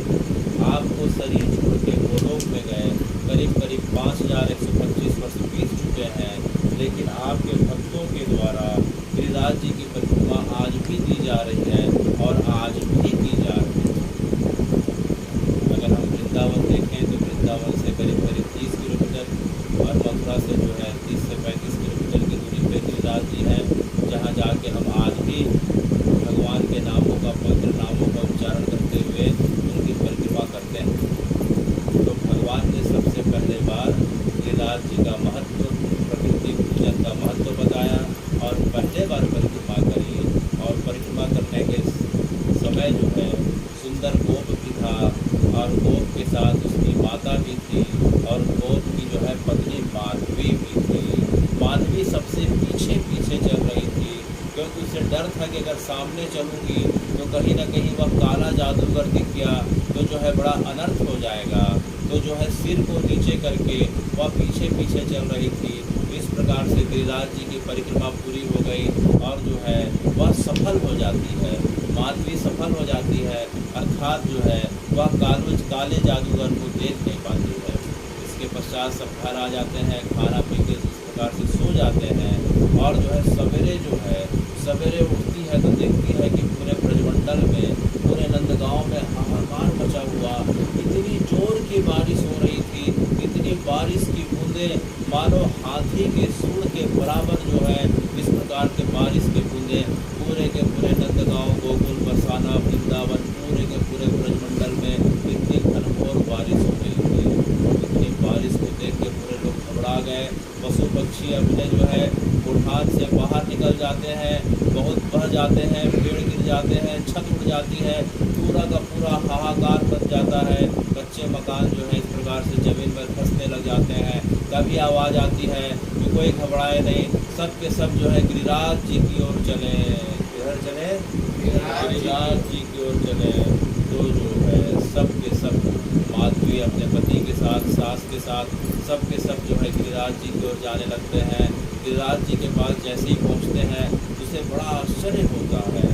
आपको शरीर छोड़ के गोलोक में गए करीब 5125 वर्ष बीत चुके हैं, लेकिन आपके भक्तों के द्वारा गिरिराज जी की परिक्रमा आज भी की जा रही है, और आज भी की जा रही है। अगर हम ही भगवान के नामों का, पवित्र नामों का उच्चारण करते हुए उनकी परिक्रमा करते हैं। तो भगवान ने सबसे पहले बार गिरिराज जी का महत्व, प्रकृति पूजन का महत्व बताया और पहले बार परिक्रमा करी। और परिक्रमा करने के समय जो है सुंदर गोप भी था और गोप के साथ उसकी माता भी थी और गोप की जो है पत्नी माधवी भी थी। माधवी सबसे पीछे पीछे चल रही थी क्योंकि उसे डर था कि अगर सामने चलूँगी तो कहीं ना कहीं वह काला जादूगर दिख गया तो जो है बड़ा अनर्थ हो जाएगा। तो जो है सिर को नीचे करके वह पीछे पीछे चल रही थी। इस प्रकार से गिरिराज जी की परिक्रमा पूरी हो गई और जो है वह सफल हो जाती है। माधवी सफल हो जाती है, अर्थात जो है वह काले जादूगर को देख नहीं पाती है। इसके पश्चात सब घर आ जाते हैं, खाना पी के इस प्रकार से सो जाते हैं। और जो है सवेरे उठती है तो देखती है कि पूरे ब्रजमंडल में, पूरे नंदगांव में हाहाकार मचा हुआ। इतनी जोर की बारिश हो रही थी, इतनी बारिश की बूंदें मानो हाथी के सूंड के बराबर जो है इस प्रकार के बारिश की बूंदें पूरे के पूरे नंदगांव, गोकुल, बरसाना, वृंदावन, पूरे के पूरे ब्रजमंडल में इतनी घनघोर बारिश हो रही थी। इतनी बारिश को देख के पूरे लोग घबरा गए। पशु पक्षी अपने जो है कोठार से बाहर निकल जाते हैं, बहुत बह जाते हैं, पेड़ गिर जाते हैं, छत उड़ जाती है, पूरा का पूरा हाहाकार मच जाता है। कच्चे मकान जो है इस प्रकार से जमीन पर फंसने लग जाते हैं। तभी आवाज़ आती है कि कोई घबराए नहीं, सब के सब जो है गिरिराज जी की ओर चले। किधर चले? गिरिराज जी की ओर चले। तो जो है सब के सब माधवी अपने पति के साथ, सास के साथ, सब के सब जो है गिरिराज जी की ओर जाने लगते हैं। गिरिराज जी के पास जैसे ही पहुंचते हैं उसे बड़ा आश्चर्य होता है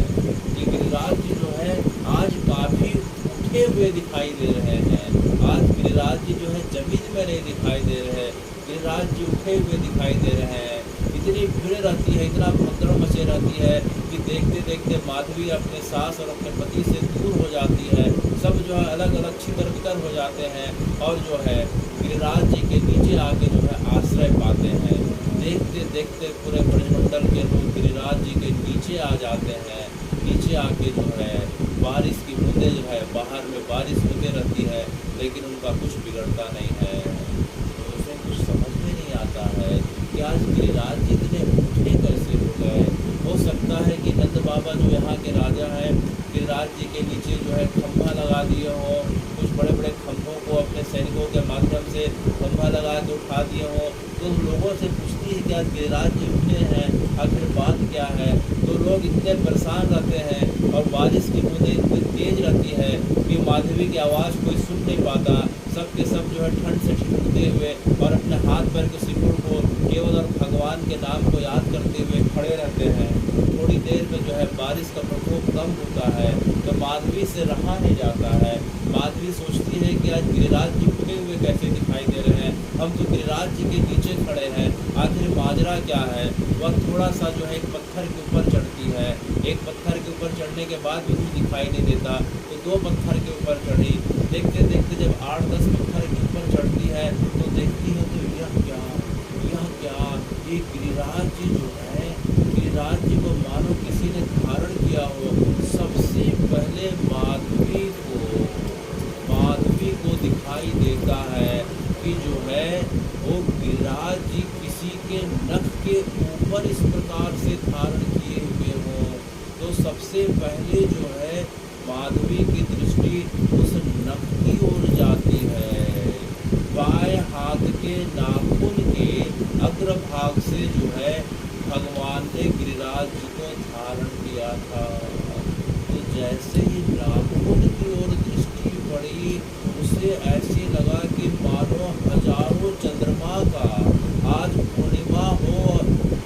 कि गिरिराज जी जो है आज काफ़ी उठे हुए दिखाई दे रहे हैं। आज गिरिराज जी जो है जमीन में नहीं दिखाई दे रहे, गिरिराज जी उठे हुए दिखाई दे रहे हैं। इतनी भीड़ रहती है, इतना भगदड़ मचे रहती है कि देखते देखते माधवी अपने सास और अपने पति से दूर हो जाती है। सब जो है अलग अलग छितर बितर हो जाते हैं और जो है गिरिराज जी के नीचे आके जो है आश्रय पाते हैं। देखते देखते पूरे ब्रजमंडल के लोग गिरिराज जी के नीचे आ जाते हैं। नीचे आके जो है बारिश की बूंदें जो है, बाहर में बारिश होते रहती है लेकिन उनका कुछ बिगड़ता नहीं है। तो उसे कुछ समझ में नहीं आता है कि आज गिरिराज जी इतने उठे कैसे हो गए। हो सकता है कि नंद बाबा जो यहाँ के राजा हैं गिरिराज जी के नीचे जो है खंभा लगा दिए हों, कुछ बड़े बड़े खंभों को अपने सैनिकों के माध्यम से खंभा लगा के उठा दिए हों। तो लोगों से पूछती है कि आज गिरिराज जी उठे हैं, आखिर बात क्या है। तो लोग इतने परेशान रहते हैं और बारिश की बूंदें इतनी तेज रहती है कि माधवी की आवाज़ कोई सुन नहीं पाता। सब के सब जो है ठंड से ठिठुरते हुए और अपने हाथ पैर के सिकुड़ को केवल और भगवान के नाम को याद करते हुए खड़े रहते हैं। थोड़ी देर में जो है बारिश का प्रकोप कम होता है तो माधवी से रहा नहीं जाता है। माधवी सोचती है कि आज गिरिराज जी उठे हुए कैसे दिखाई दे रहे हैं, हम तो गिरिराज जी के नीचे खड़े हैं, आखिर माजरा क्या है। वह थोड़ा सा जो है एक पत्थर के ऊपर चढ़ती है। एक पत्थर के ऊपर चढ़ने के बाद भी कुछ दिखाई नहीं देता तो दो पत्थर के ऊपर चढ़ी। देखते देखते जब 8-10 पत्थर के ऊपर चढ़ती है तो देखती है तो यह क्या, ये गिरिराज जी जो है, गिरिराज जी को मानो किसी ने धारण किया हो। सबसे पहले माधवी को दिखाई देता है कि जो है वो गिरिराज जी किसी के नख के ऊपर इस प्रकार से धारण किए हुए हों। तो सबसे पहले जो है माधवी की दृष्टि उस नख की ओर जाती है। बाएं हाथ के नाखून के अग्रभाग से जो है भगवान ने गिरिराज जी को धारण किया था। तो जैसे ही नाखून की ओर दृष्टि पड़ी उसे ऐसे लगा कि मानो हजारों चंद्रमा का आज पूर्णिमा हो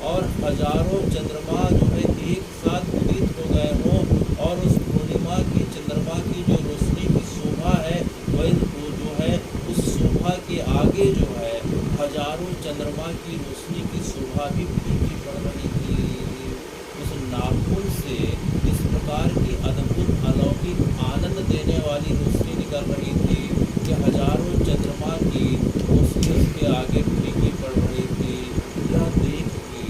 और हजारों चंद्रमा जो है एक साथ उदित हो गए हों और उस पूर्णिमा की चंद्रमा की जो रोशनी की शोभा है वह जो है उस शोभा के आगे जो है हजारों चंद्रमा की रोशनी की शोभा भी फीकी पड़ रही थी। उस नाखून से इस प्रकार की अद्भुत अलौकिक आनंद देने वाली रोशनी निकल रही थी कि हजारों चंद्रमा की रोशनी उसके आगे फीकी पड़ रही थी। यह देख के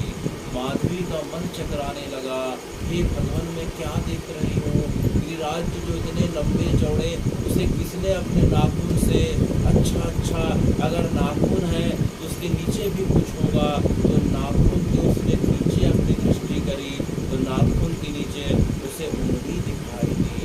माधवी का मन चकराने लगा हे भगवान मैं क्या देख रही हूँ, गिरिराज जो इतने लंबे चौड़े, उसे किसने अपने नाखून से, अच्छा अगर नाखून है तो उसके नीचे भी कुछ होगा, तो नाखून के उसने नीचे अपनी दृष्टि करी तो नाखून के नीचे उसे उंगली दिखाई दी।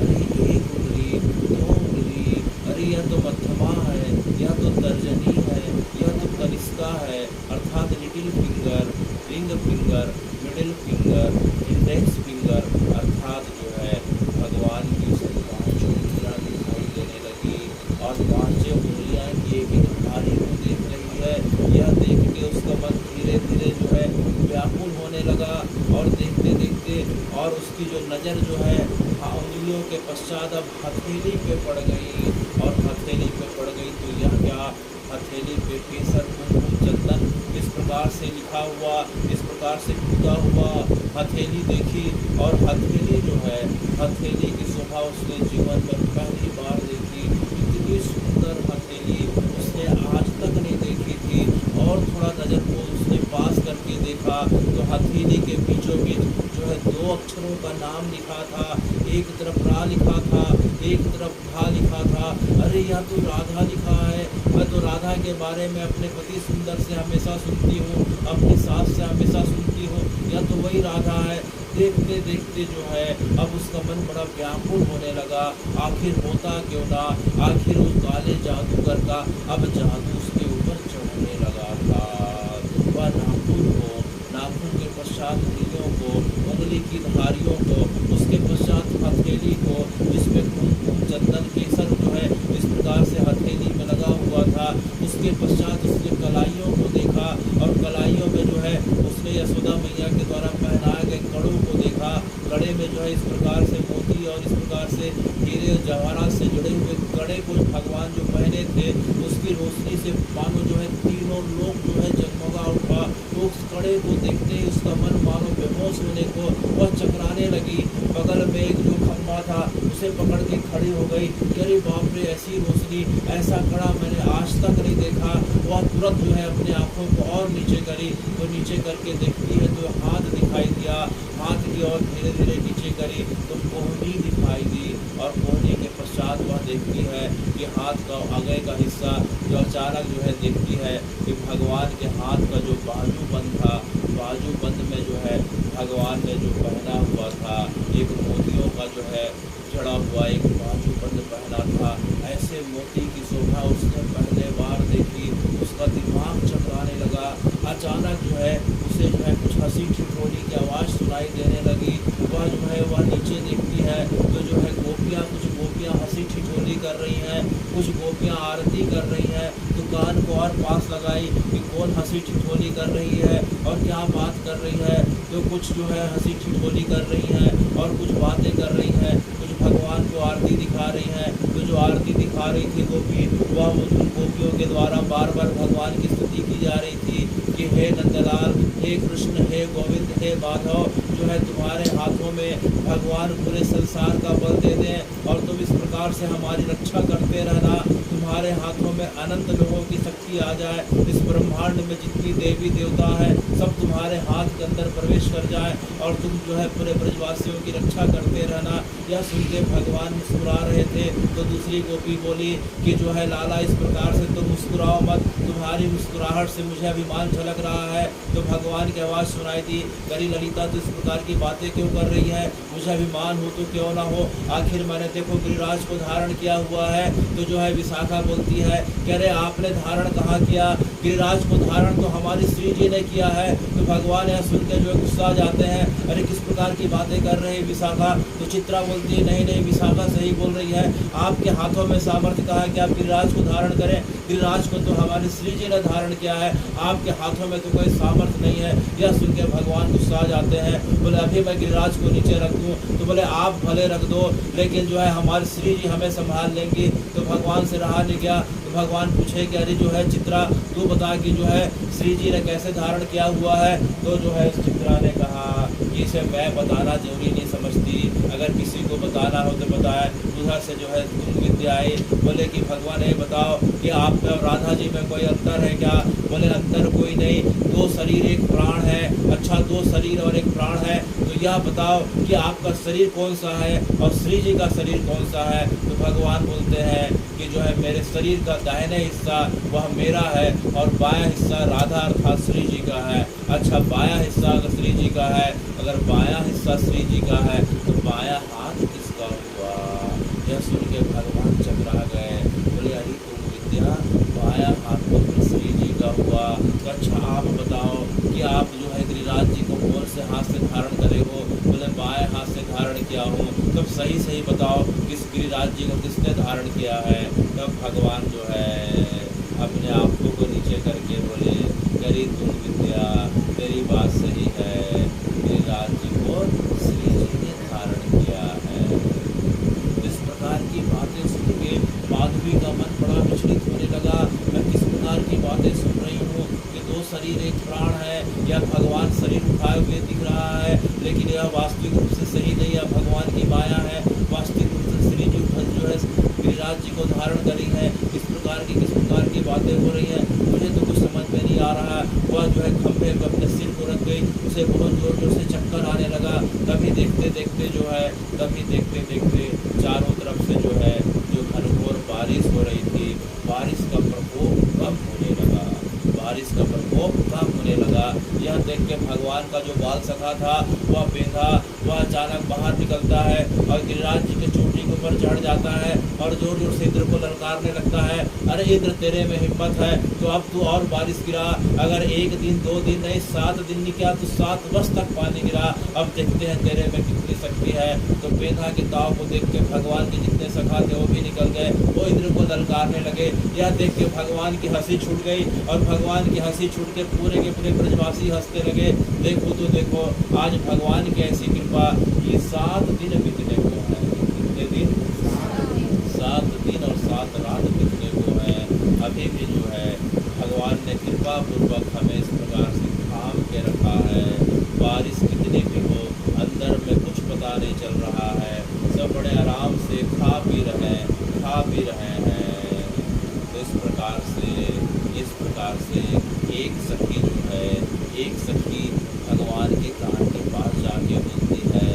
अरे एक उंगली, दो उंगली, अरे यह तो मध्यमा है, यह तो तर्जनी है, यह तो कनिष्का है, अर्थात little finger, ring finger, middle finger, index finger, अर्थात जो है भगवान की उसे पांचों उंगलियां दिखाई देने लगी और पांचों उंगलियां की एक एक धारी को देख रही है। यह देख के उसका मन धीरे धीरे जो है व्याकुल होने लगा और देखते देखते और उसकी जो नज़र जो है उंगलियों के पश्चात अब हथेली पे पड़ गई और हथेली पे पड़ गई तो यह क्या, हथेली पे केसर कुमकुम चंदन इस प्रकार से लिखा हुआ, इस प्रकार से खुदा हुआ हथेली देखी और हथेली जो है, हथेली की शोभा उसने जीवन में पहली बार देखी। इतनी सुंदर हथेली उसने आज तक नहीं देखी थी और थोड़ा नज़र को उसने पास करके देखा तो हथेली के बीचों बीच जो है दो अक्षरों का नाम लिखा था, एक तरफ रा लिखा था, एक तरफ भा लिखा था। अरे यह तो राधा लिखा है, मैं तो राधा के बारे में अपने पति सुंदर से हमेशा सुनती हूँ, अपनी सास से हमेशा सुनती हूँ, यह तो वही राधा है। देखते देखते जो है अब उसका मन बड़ा व्याकुल होने लगा, आखिर होता क्यों ना, आखिर उस काले जादूगर का अब जादू उसके ऊपर चढ़ने लगा था। वह नाखून को, नाखून के पश्चात उंगलियों को, उंगली की धारियों को, उसके पश्चात हथेली को जिसमें कुमकुम चंदन केसर जो है इस प्रकार से हथेली में लगा हुआ था, उसके पश्चात उसने कलाइयों को देखा और कलाइयों में जो है उसने यशोदा मैया के द्वारा पहनाए गए कड़ों को देखा। कड़े में जो है इस प्रकार से मोती और इस प्रकार से हीरे जवाहरात से जुड़े हुए कड़े को भगवान जो पहने थे उसकी रोशनी से मानो जो है तीनों लोग जो है जगमगा उठा। तो उस कड़े को देखते ही उसका मन मानो बेहोश होने को वह चकराने लगी। बगल में एक जो खंभा था उसे पकड़ के खड़ी हो गई कि अरे बाप रे, ऐसी रोशनी, ऐसा कड़ा मैंने आज तक नहीं देखा। वह तुरंत जो है अपने आँखों को और नीचे करी तो नीचे करके देखती है तो हाथ दिखाई दिया, हाथ की और धीरे धीरे नीचे करी तो कोहनी दिखाई दी और कोहनी के पश्चात वह देखती है कि हाथ का आगे का हिस्सा जो अचानक जो है देखती है कि भगवान के हाथ का जो बाजूबंद था, बाजूबंद में जो है भगवान ने जो पहना हुआ था एक मोतियों का जो है जड़ा हुआ एक बाजूबंद पहना था। ऐसे मोती की शोभा उसने पहले बार देखी, उसका दिमाग चकराने लगा। अचानक जो है उसे जो है कुछ हंसी ठिठोली की आवाज़ सुनाई देने लगी। वह जो है वह नीचे देखती है तो जो है गोपियाँ, कुछ गोपियाँ हंसी ठिठोली कर रही हैं, कुछ गोपियाँ आरती कर रही हैं। दुकान को और पास लगाई कि कौन हंसी ठिठोली कर रही है और क्या बात कर रही है। तो कुछ जो है हंसी ठिठोली कर रही हैं और कुछ बातें कर रही हैं, कुछ भगवान को आरती दिखा रही हैं। तो जो आरती दिखा रही थी गोपी, वह उन गोपियों के द्वारा बार बार भगवान की स्तुति की जा रही थी कि हे नंदलाल, हे कृष्ण, हे गोविंद, हे माधव, जो है तुम्हारे हाथों में भगवान पूरे संसार का बल दे दें और तुम इस प्रकार से हमारी रक्षा करते रहना। तुम्हारे हाथों में अनंत लोगों की शक्ति आ जाए, इस ब्रह्मांड में जितनी देवी देवता है सब तुम्हारे हाथ के अंदर प्रवेश कर जाए और तुम जो है पूरे ब्रजवासियों की रक्षा करते रहना। यह सुन के भगवान मुस्कुरा रहे थे तो दूसरी गोपी बोली कि जो है लाला, इस प्रकार से तुम मुस्कुराओ मत, तुम्हारी मुस्कुराहट से मुझे अभिमान झलक रहा है। तो भगवान की आवाज़ सुनाई दी, करी ललिता तो इस प्रकार की बातें क्यों कर रही है, मुझे अभिमान हो तो क्यों ना हो, आखिर मैंने देखो गिरिराज को धारण किया हुआ है। तो जो है विशाखा बोलती है कि अरे आपने धारण कहाँ किया, गिरिराज को धारण तो हमारी श्री जी ने किया है। तो भगवान यह सुन के जो है गुस्सा जाते हैं, अरे किस प्रकार की बातें कर रहे हैं विशाखा। तो चित्रा बोलती है नहीं नहीं विशाखा सही बोल रही है, आपके हाथों में सामर्थ्य कहा है कि आप गिरिराज को धारण करें, गिरिराज को तो हमारी श्री जी ने धारण किया है, आपके हाथों में तो कोई सामर्थ्य नहीं है। यह सुन के भगवान गुस्सा जाते हैं, बोले अभी मैं गिरिराज को नीचे रख दूँ। तो बोले आप भले रख दो लेकिन जो है हमारी श्री जी हमें संभाल लेंगी। तो भगवान से रहा नहीं गया। तो भगवान पूछे कि अरे जो है चित्रा तू बता कि जो है श्री जी ने कैसे धारण किया हुआ है। तो जो है चित्रा ने कहा ये सब मैं बताना जरूरी नहीं समझती, अगर किसी को बताना हो तो बताए। उधर से जो है तुम विद्या आई, बोले कि भगवान ये बताओ कि आप में और राधा जी में कोई अंतर है क्या? बोले अंतर कोई नहीं, दो शरीर एक प्राण है। अच्छा, दो शरीर और एक प्राण है, तो यह बताओ कि आपका शरीर कौन सा है और श्री जी का शरीर कौन सा है? तो भगवान बोलते हैं कि जो है मेरे शरीर का दाहिने हिस्सा वह मेरा है और बायां हिस्सा राधा अर्थात श्री जी का है। अच्छा, बायां हिस्सा अगर श्री जी का है, अगर बायां हिस्सा श्री जी का है तो बायां हाथ किसका हुआ? यह सुन के भगवान चकरा गए, बोले अरे तुम विद्या, बायां हाथ तो श्री जी का हुआ। तो अच्छा आप बताओ कि आप जो है गिरिराज जी को कौन से हाथ से धारण करे हो? बोले बाएं हाथ से धारण किया हूँ। तब सही सही बताओ किस गिरिराज जी को किसने धारण किया है? तब भगवान जो है अपने आप को नीचे करके बोले करी तुम विद्या, तेरी बात सही है, गिरिराज जी को श्री जी ने धारण किया है। इस प्रकार की बातें सुन के माधवी का मन बड़ा विचलित होने लगा। मैं किस प्रकार की बातें सुन रही हूँ कि दो शरीर एक प्राण है, या भगवान शरीर उठाए हुए दिख रहा है, लेकिन यह वास्तविक रूप से सही नहीं है, भगवान की माया है। वास्तविक रूप से श्री जी जो है गिरिराज जी को धारण करी है। किस प्रकार की बातें हो रही हैं, मुझे तो कुछ समझ में नहीं आ रहा है। वह जो है खंभे पर अपने सिर को रख गई, उसे बहुत जोर जोर से चक्कर आने लगा। तभी देखते देखते चारों तरफ से जो है जो घनघोर बारिश हो रही थी, बारिश का प्रकोप कम होने लगा। यह देख के भगवान का जो बाल सखा था वह बेंधा, वह अचानक बाहर निकलता है और गिरिराज जी के चोटी के ऊपर चढ़ जाता है और जोर जोर से इंद्र को ललकारने लगता है, अरे इंद्र तेरे में हिम्मत है तो अब तू और बारिश गिरा, अगर एक दिन 2 दिन नहीं 7 दिन नहीं किया तो 7 वर्ष तक पानी गिरा, अब देखते हैं तेरे में कितनी शक्ति है। तो बेंधा के ताव को देख के भगवान के जितने सखा थे वो भी निकल गए, वो इंद्र को ललकारने लगे। यह देख के भगवान की हंसी छूट गई और भगवान की हंसी छूट के पूरे के पूरे ब्रजवासी हंसने लगे। देखो तो देखो आज भगवान की ऐसी कृपा, ये 7 दिन बीतने को है। कितने दिन? 7 दिन और 7 रात बीतने को है। अभी भी जो है भगवान ने कृपा पूर्वक हमें इस प्रकार से थाम के रखा है। बारिश कितनी भी हो, अंदर में कुछ पता नहीं चल रहा है, सब बड़े आराम से खा पी रहे हैं। तो इस प्रकार से एक सखी जो है, एक सखी भगवान के कान के पास जाके बोलती है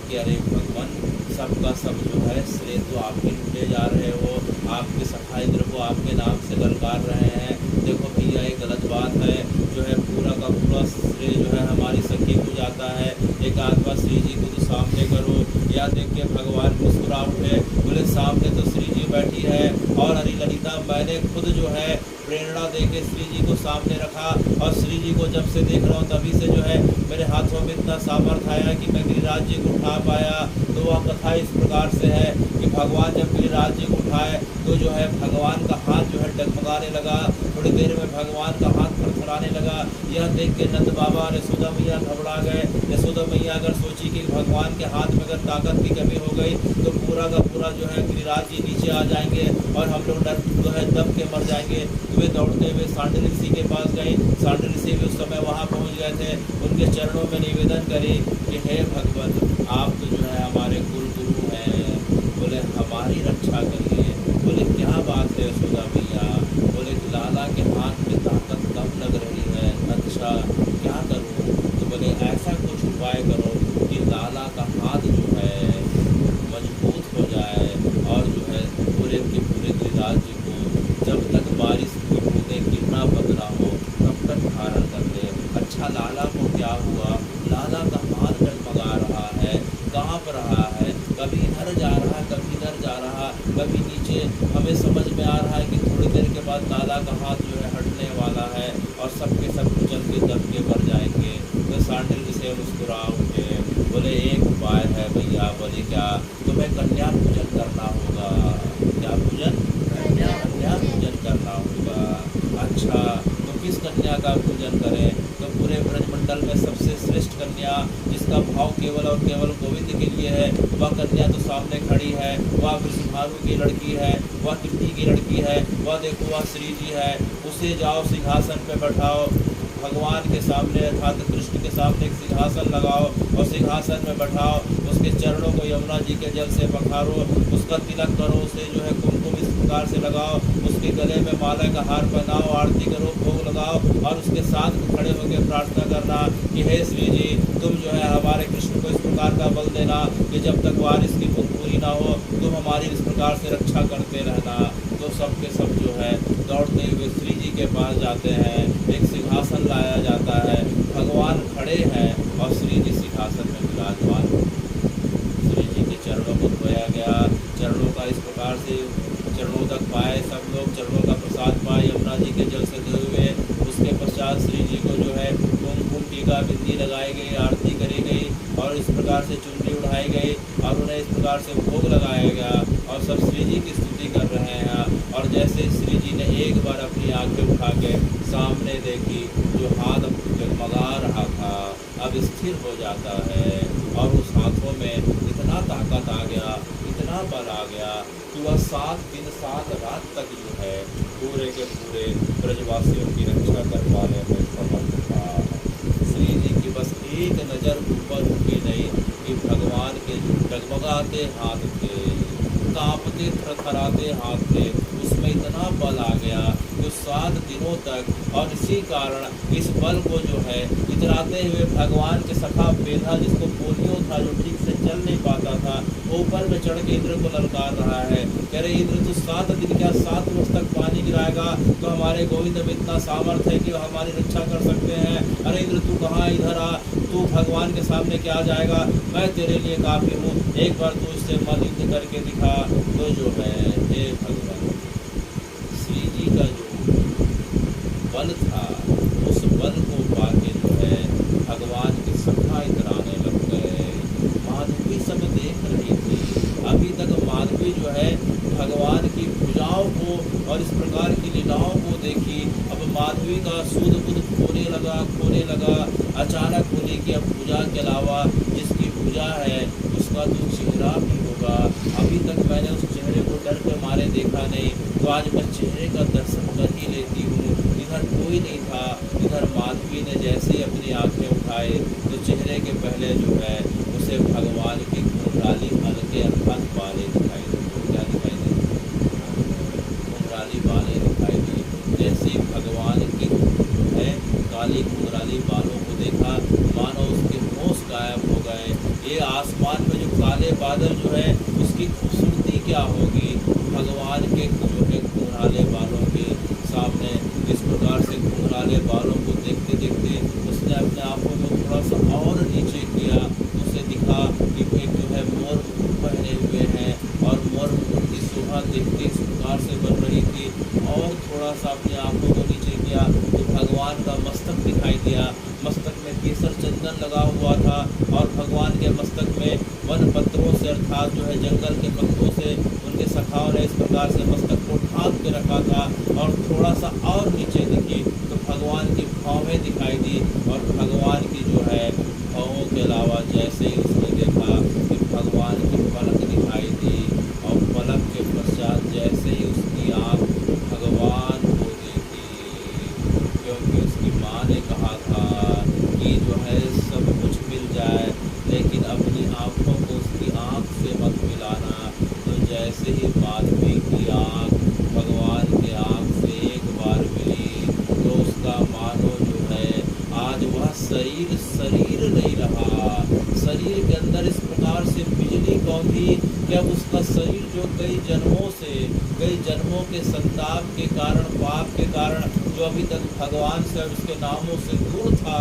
कि अरे भगवान, सबका सब जो है श्रेय तो आप ही लूटे जा रहे हो, आपके सखा इंद्र को आपके नाम से ललकार रहे हैं। देखो भैया ये गलत बात है, जो है पूरा का पूरा श्रेय जो है हमारी सखी को जाता है। एक आध बार श्री जी को तो सामने करो। या देख के भगवान मुस्कुरा उठे, बोले सामने तो श्री जी बैठी है और हरी ललिता मैंने खुद जो है प्रेरणा देके श्री जी को सामने रखा और श्री जी को जब से देख रहा हूँ तभी से जो है मेरे हाथों में इतना सामर्थ्य आया कि मैं गिरिराज जी को उठा पाया। तो वह कथा इस प्रकार से है कि भगवान जब गिरिराज जी को उठाए तो जो है भगवान का हाथ जो है डगमगाने लगा, थोड़ी देर में भगवान का हाथ थरथराने लगा। यह देख के नंद बाबा और यशोदा मैया घबरा गए। यशोदा मैया अगर सोची कि भगवान के हाथ में अगर ताकत की कमी हो गई तो पूरा का पूरा जो है गिरिराज जी नीचे आ जाएंगे और हम लोग जो है दब के मर जाएंगे। वे दौड़ते हुए सांडल ऋषि के पास गई। सांडल ऋषि भी उस समय वहाँ पहुँच गए थे। उनके चरणों में निवेदन करी कि हे भगवान, आप तो जो है हमारे कुल गुरु हैं, बोले हमारी रक्षा करिए। बोले क्या बात है यशोदा मैया? बोले लाला के हाथ में ताकत कम लग रही है। अच्छा क्या करूँ? तो बोले ऐसा कुछ उपाय करो कि लाला का हाथ जो है मजबूत हो जाए और जो है पूरे के पूरे गिरिराज जी को जब तक बारिश की बूंदें गिरना बंद ना हो तब तक धारण कर ले। अच्छा लाला को क्या हुआ? लाला का हाथ डगमगा रहा है, काँप रहा है, कभी इधर जा रहा, कभी इधर जा रहा, कभी नीचे। हमें समझ में आ रहा है कि थोड़ी देर के बाद लाला का हाथ जो है हटने वाला है और सबके सब कुचल के दब के मर जाएंगे। तो सांडिल से मुस्कुरा उठे, बोले एक उपाय है भैया। बोले क्या? तुम्हें कन्या पूजन करना होगा। क्या पूजन? कन्या पूजन करना होगा। अच्छा तो किस कन्या का पूजन करें? तो पूरे ब्रजमंडल में सबसे श्रेष्ठ कन्या जिसका भाव केवल और केवल गोविंद के लिए है, वह कन्या तो सामने खड़ी है। वह वृषभानु की लड़की है, वह टिप्पी की लड़की है, वह देखो वह श्री जी है। उसे जाओ सिंहासन पे बैठाओ, भगवान के सामने अर्थात कृष्ण के सामने एक सिंहासन लगाओ और सिंहासन में बैठाओ, उसके चरणों को यमुना जी के जल से पखारो, उसका तिलक करो, उसे जो है कुमकुम इस प्रकार से लगाओ, उसके गले में माला का हार पहनाओ, आरती करो, भोग लगाओ और उसके साथ खड़े होकर प्रार्थना करना कि हे श्री जी, तुम जो है हमारे कृष्ण को इस प्रकार का बल देना कि जब तक वारिस की बुद्ध पूरी ना हो तुम हमारी इस प्रकार से रक्षा करते रहना। तो सब के सब जो है दौड़ते हुए श्री जी के पास जाते हैं, एक सिंहासन लाया जाता है, भगवान खड़े हैं और श्री जी सिंहासन में विराजमान। श्री जी के चरणों को धोया गया, चरणों का इस प्रकार से चरणों तक पाए, सब लोग चरणों का प्रसाद पाए यमुना जी के जल से धोए हुए। उसके पश्चात श्री जी को जो है कुमकुम टीका बिंदी लगाई गई, आरती करी गई और इस प्रकार से चुनरी उठाई गई और उन्हें इस प्रकार से भोग लगाया गया और सब श्री जी की स्तुति कर रहे हैं। और जैसे श्री जी ने एक बार अपनी आंखें उठा के सामने देखी, जो हाथ जगमगा रहा था अब स्थिर हो जाता है और उस हाथों में इतना ताकत आ गया, इतना बल आ गया कि वह 7 दिन 7 रात तक जो है पूरे के पूरे ब्रजवासियों की रक्षा कर पाने में समर्थ था। श्री जी की बस एक नज़र ऊपर उठी नहीं कि भगवान के डगमगाते हाथ थे, कांपते थरथराते हाथ थे, उसमें इतना बल आ गया जो 7 दिनों तक। और इसी कारण इस बल को जो है इतराते हुए भगवान के सखा बेधा, जिसको पोलियो था, जो ठीक से चल नहीं पाता था, ऊपर में चढ़ के इंद्र को ललकार रहा है, कह रहे इंद्र तू 7 दिन क्या 7 वर्ष तक पानी गिराएगा? तो हमारे गोविंद में इतना सामर्थ्य है कि वह हमारी रक्षा कर सकते हैं। अरे इंद्र तू कहाँ, इधर आ, तू भगवान के सामने क्या जाएगा, मैं तेरे लिए काफ़ी हूँ, एक बार तू इससे मलिन करके दिखा। तो जो है हे भगवान, श्री जी का जो बल था उस बल को पाके जो है भगवान के सखा इतराने लग गए। माधवी सब देख रही थी, अभी तक माधवी जो है भगवान की भुजाओं को और इस प्रकार की लीलाओं को देखी। अब माधवी का सूद बुद्ध खोने लगा। अचानक बोली कि अब भुजा के अलावा जिसकी भुजा है उसका तो चेहरा भी होगा। अभी तक मैंने उस चेहरे को डर के मारे देखा नहीं, तो आज मैं चेहरे का दर्शन कर ही लेती हूँ। इधर कोई नहीं था, इधर माधवी ने जैसे ही अपनी आंखें उठाए तो चेहरे के पहले जो है उसे भगवान की घुंघराली हल्के अर्थात बालें दिखाई दी। क्या दिखाई दी? घुंघराली बालें दिखाई दी। जैसे ही भगवान की जो है काली घुंघराली बालों को देखा, मानो उसके होश गायब हो गए। ये आसमान में जो काले बादल जो है उसकी खूबसूरती क्या होगी भगवान के जो है घुंघराले बालों के सामने। इस प्रकार से घुंघराले बालों को देखते देखते उसने अपने आँखों को थोड़ा सा और नीचे किया, उसे दिखा कि एक जो है मोर पहने हुए हैं और मोर की शोभा देखते इस प्रकार से बन रही थी। और थोड़ा सा अपनी आँखों को नीचे किया तो भगवान का मस्तक दिखाई दिया। मस्तक में केसर चंदन लगा हुआ था और भगवान के मस्तक में वन पत्रों से अर्थात जो है जंगल के पत्तों से उनके सखाओं ने इस प्रकार से मस्तक को ढांक के रखा था। और थोड़ा सा और नीचे देखी तो भगवान की भौहें दिखाई दी और भगवान की जो है भौहों के अलावा जैसे ही उसने देखा कि भगवान की पलक दिखाई दी और पलक के पश्चात जैसे ही उसकी आँख भगवान को देखी, क्योंकि उसकी माँ ने कहा था कि जो है सब कुछ मिल जाए लेकिन अपनी आँखों को उसकी आँख से मत मिलाना। तो जैसे ही माधवी की आँख भगवान के आँख से एक बार मिली तो उसका मानो जो है आज वह शरीर नहीं रहा। शरीर के अंदर इस प्रकार से बिजली कौंधी कि अब उसका शरीर जो कई जन्मों के संताप के कारण, पाप के कारण जो अभी तक भगवान से और उसके नामों से दूर था,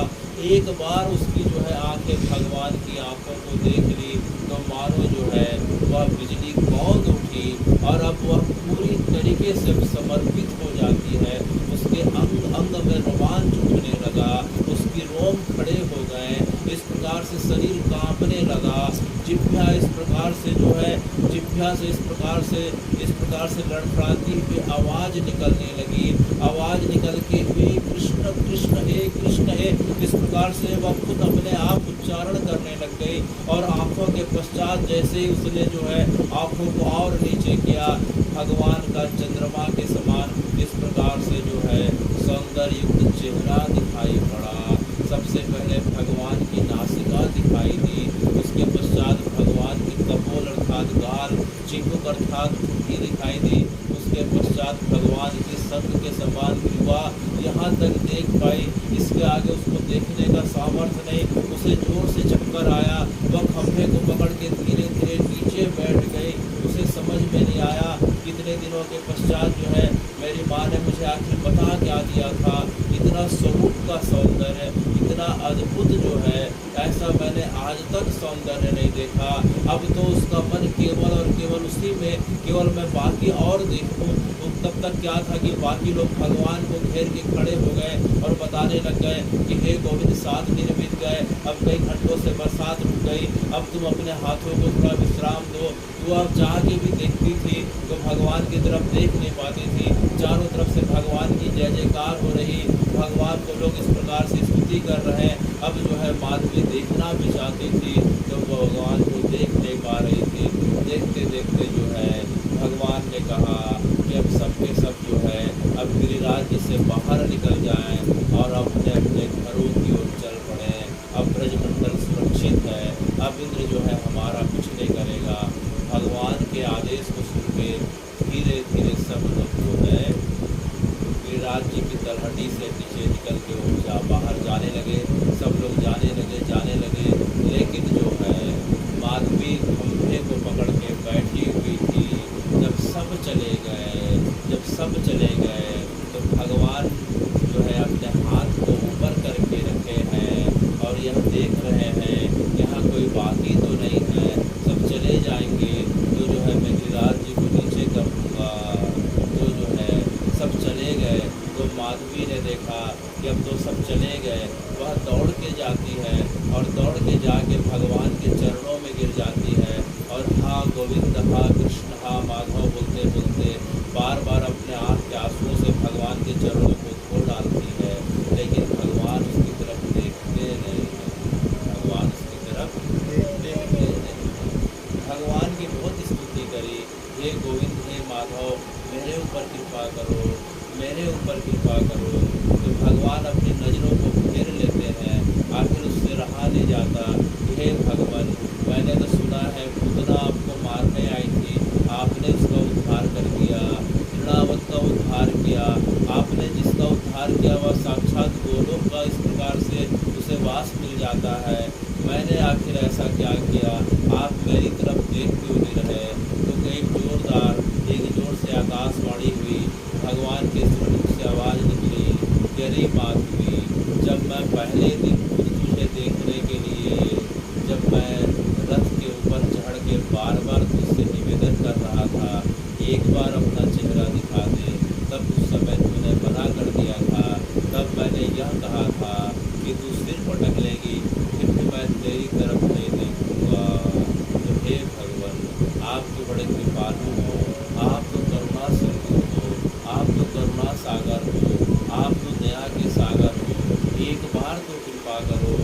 एक बार उसकी जो है आंखें भगवान की आंखों को देख ली तो मानो जो है वह बिजली कौंध उठी और अब वह पूरी तरीके से समर्पित हो जाती है। उसके अंग अंग में रोमांच उठने लगा, उसकी रोम खड़े हो गए, इस प्रकार से शरीर कांपने लगा। जिह्वा इस प्रकार से जो है जिह्वा से इस प्रकार से लड़खड़ाती हुई आवाज़ निकलने लगी। आवाज़ निकल के हे कृष्ण कृष्ण हे, इस प्रकार से वह खुद अपने आप उच्चारण करने लग गई और आंखों के पश्चात जैसे ही उसने जो है आंखों को और नीचे किया, भगवान का चंद्रमा के समान इस प्रकार से जो है सौंदर्य युक्त चेहरा दिखाई पड़ा। सबसे पहले भगवान की नासिका दिखाई दी, उसके पश्चात भगवान की कपोल अर्थात गाल, चिबुक अर्थात ठुड्डी दिखाई दी, उसके पश्चात भगवान की संग के समान ग्रीवा यहाँ तक देख पाई। इसके आगे उसको देखने का सामर्थ्य नहीं, उसे जोर से चक्कर आया, वह खंभे को पकड़ के धीरे धीरे नीचे बैठ गई। उसे समझ में नहीं आया, कितने दिनों के पश्चात जो है मेरी माँ ने मुझे आखिर बता क्या दिया था, इतना स्वरूप का सौंदर्य, इतना अद्भुत जो है ऐसा मैंने आज तक सौंदर्य नहीं देखा। अब तो उसका मन केवल और केवल उसी में, केवल मैं बाकी और देखूं। तो तब तक क्या था कि बाकी लोग भगवान को घेर के खड़े हो गए और बताने लग गए कि हे गोविंद 7 दिन बीत गए, अब कई घंटों से बरसात रुक गई, अब तुम अपने हाथों को थोड़ा विश्राम दो। तो अब चाह के भी देखती थी तो भगवान की तरफ देख नहीं पाती थी। चारों तरफ से भगवान की जय जयकार हो रही, भगवान को लोग इस प्रकार से स्तुति कर रहे हैं। अब जो है माधवी देखना भी चाहती थी तो भगवान को देख नहीं पा रही थी। देखते देखते जो है भगवान ने कहा कि अब सबके सब जो है अब गिरिराज जी से बाहर निकल जाएं और अपने अपने घरों की ओर चल पड़े। अब ब्रजमंडल सुरक्षित है, अब इंद्र जो है हमारा कुछ नहीं करेगा। भगवान के आदेश को सुन के धीरे धीरे सब लोग जो है गिरिराज जी की तलहटी से नीचे निकल के वो बाहर जाने लगे। सब लोग जाने लगे, लेकिन जो है माधवी खंभे को पकड़ के बैठी हुई थी। जब सब चले गए तो भगवान जो है अपने हाथ को ऊपर करके रखे हैं और यह देख रहे हैं यहाँ कोई बाकी तो नहीं है, सब चले जाएंगे तो जो है मैं गिरिराज जी को नीचे कर दूँगा। तो जो है सब चले गए तो माधवी ने देखा कि अब तो सब चले गए। वह दौड़ के जाती है और दौड़ के जाके भगवान के चरणों में गिर जाती है और हा गोविंद, हा कृष्ण, हा माधव बोलते बोलते बार बार अपने आँख के आंसुओं से भगवान के चरणों को धो डालती है। लेकिन भगवान उसकी तरफ देखते नहीं हैं, भगवान उसकी तरफ देखते नहीं। भगवान की बहुत स्तुति करी, हे गोविंद, हे माधव, मेरे ऊपर कृपा करो, मेरे ऊपर कृपा करो। तो भगवान अपनी नज़रों को फेर लेते हैं, आखिर उससे रहा नहीं जाता। हे भगवान, मैंने तो सुना है पूतना आपको मारने आई थी, आपने उसका उद्धार कर दिया, तृणावत का उद्धार किया। आपने जिसका उद्धार किया वह साक्षात गोलोक का इस प्रकार से उसे वास मिल जाता है। मैंने आखिर ऐसा क्या किया, आप मेरी तरफ देख क्यों नहीं रहे। तो एक जोर से आकाशवाणी हुई, भगवान के स्वरूप से आवाज़ निकली, तेरी माधवी, जब मैं पहले दिन खुद तुझे देखने के लिए, जब मैं रथ के ऊपर चढ़ के बार बार तुझसे निवेदन कर रहा था एक बार अपना चेहरा दिखा दे, तब उस समय तूने मना कर दिया था। तब मैंने यह कहा था कि तू सिर पटक लेगी, फिर भी मैं तेरी तरफ नहीं देखूँगा। तो हे भगवान, आप तो बड़े कृपालु हो, आप तो करुणा सिंधु हो, आप तो करुणा सागर हो, आप तो दया के सागर हो। एक बार तो कृपा करो,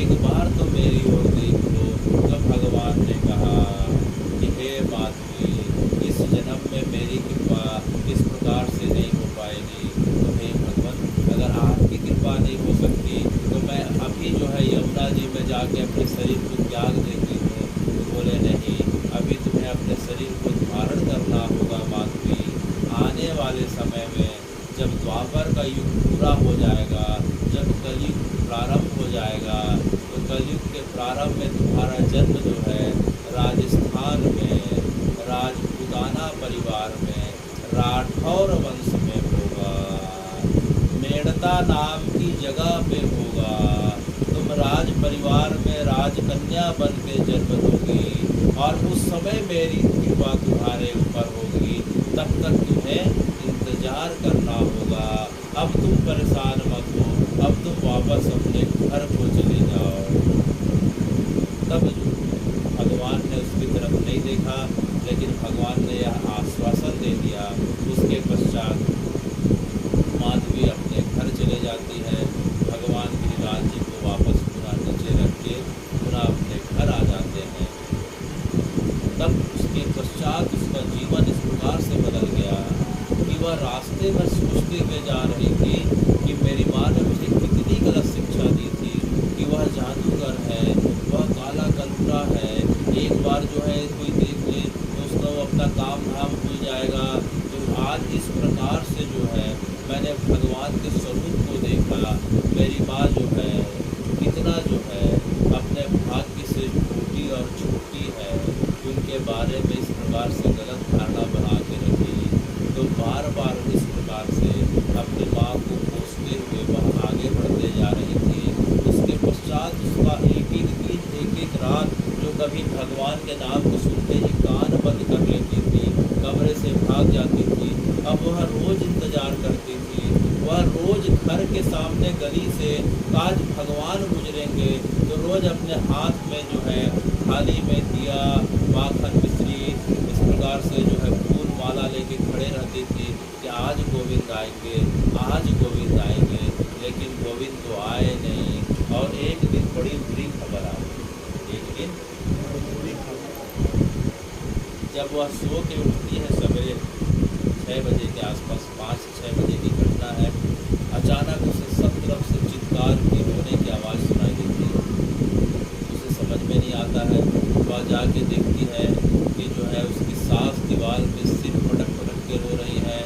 एक बार तो मेरी ओर देख लो। तो भगवान ने कहा कि हे माधवी, इस जन्म में मेरी कृपा इस प्रकार से नहीं हो पाएगी। तो हे भगवान, अगर आपकी कृपा नहीं हो सकती तो मैं अभी जो है यमुना जी में जाके अपने शरीर को त्याग देती हूँ। तो बोले नहीं, अभी तुम्हें अपने शरीर को धारण करना होगा माधवी। आने वाले समय में जब द्वापर का युग पूरा हो जाएगा, जब कलयुग प्रारंभ हो जाएगा, तो कलयुग के प्रारंभ में तुम्हारा जन्म जो है राजस्थान में राजपूताना परिवार में राठौर वंश में होगा, मेड़ता नाम की जगह पे होगा। तुम राज परिवार में राजकन्या बन के जन्म लोगी और उस समय मेरी कृपा तुम्हारे ऊपर होगी। तब तक तुम्हें इंतजार करना होगा। अब तुम परेशान मत हो, अब तुम वापस अपने घर को चले जाओ। तब भगवान ने उसकी तरफ नहीं देखा, लेकिन भगवान ने यह आश्वासन दे दिया। उसके पश्चात माधवी अपने घर चले जाती है। भगवान गिरिराज जी को वापस पुनः नीचे रख के पुनः अपने घर रास्ते में सोचते हुए जा रही थी कि मेरी माँ ने मुझे कितनी गलत शिक्षा दी थी कि वह जादूगर है, वह काला कलपुरा है, एक बार जो है कोई देख ले तो उसका वो अपना काम धाम भूल जाएगा। तो आज इस प्रकार से जो है मैंने भगवान के स्वरूप को देखा। मेरी माँ जो है कितना जो है अपने भाग्य से टूटी और छोटी है, उनके बारे में इस प्रकार से गलत धारणा बना के रखी। तो बार बार इस प्रकार से अपनी माँ को कोसते हुए वह आगे बढ़ते जा रही थी। उसके पश्चात उसका एक एक दिन एक एक रात जो कभी भगवान के नाम को सुनते ही कान बंद कर लेती थी, कमरे से भाग जाती थी। अब वह रोज इंतजार करती थी, वह रोज घर के सामने गली से आज भगवान गुजरेंगे तो रोज अपने हाथ में जो है थाली में दिया, माखन, मिश्री, इस प्रकार से जो है फूल माला लेके खड़े रहती थी कि आज गोविंद आएंगे, आज गोविंद आएंगे। लेकिन गोविंद तो आए नहीं। और एक दिन बड़ी बुरी खबर आई। एक दिन जब वह सो के उठती है सवेरे 6 बजे के आसपास, 5-6 बजे की घटना है, अचानक उसे सब तरफ से चित्कार की, रोने की आवाज़ सुनाई देती है। उसे समझ में नहीं आता है। वह जाके देखती है कि जो है उसकी सास दीवार पे सिर पटक पटक के रो रही है।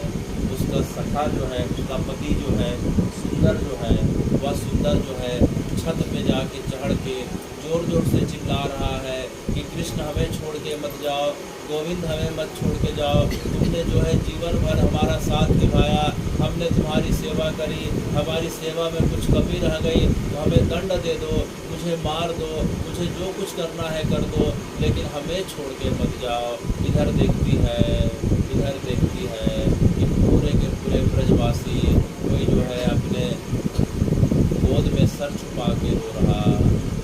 उसका सखा जो है, उसका पति जो है सुंदर जो है, वह सुंदर जो है छत पे जाके चढ़ के जोर जोर से चिल्ला रहा है कि कृष्ण हमें छोड़ के मत जाओ, गोविंद हमें मत छोड़ के जाओ। तुमने जो है जीवन भर हमारा साथ निभाया, हमने तुम्हारी सेवा करी, हमारी सेवा में कुछ कमी रह गई तो हमें दंड दे दो, मुझे मार दो, मुझे जो कुछ करना है कर दो, लेकिन हमें छोड़ के मत जाओ। इधर देखती है कि पूरे के पूरे ब्रजवासी कोई जो है अपने गोद में सर छुपा के रो रहा,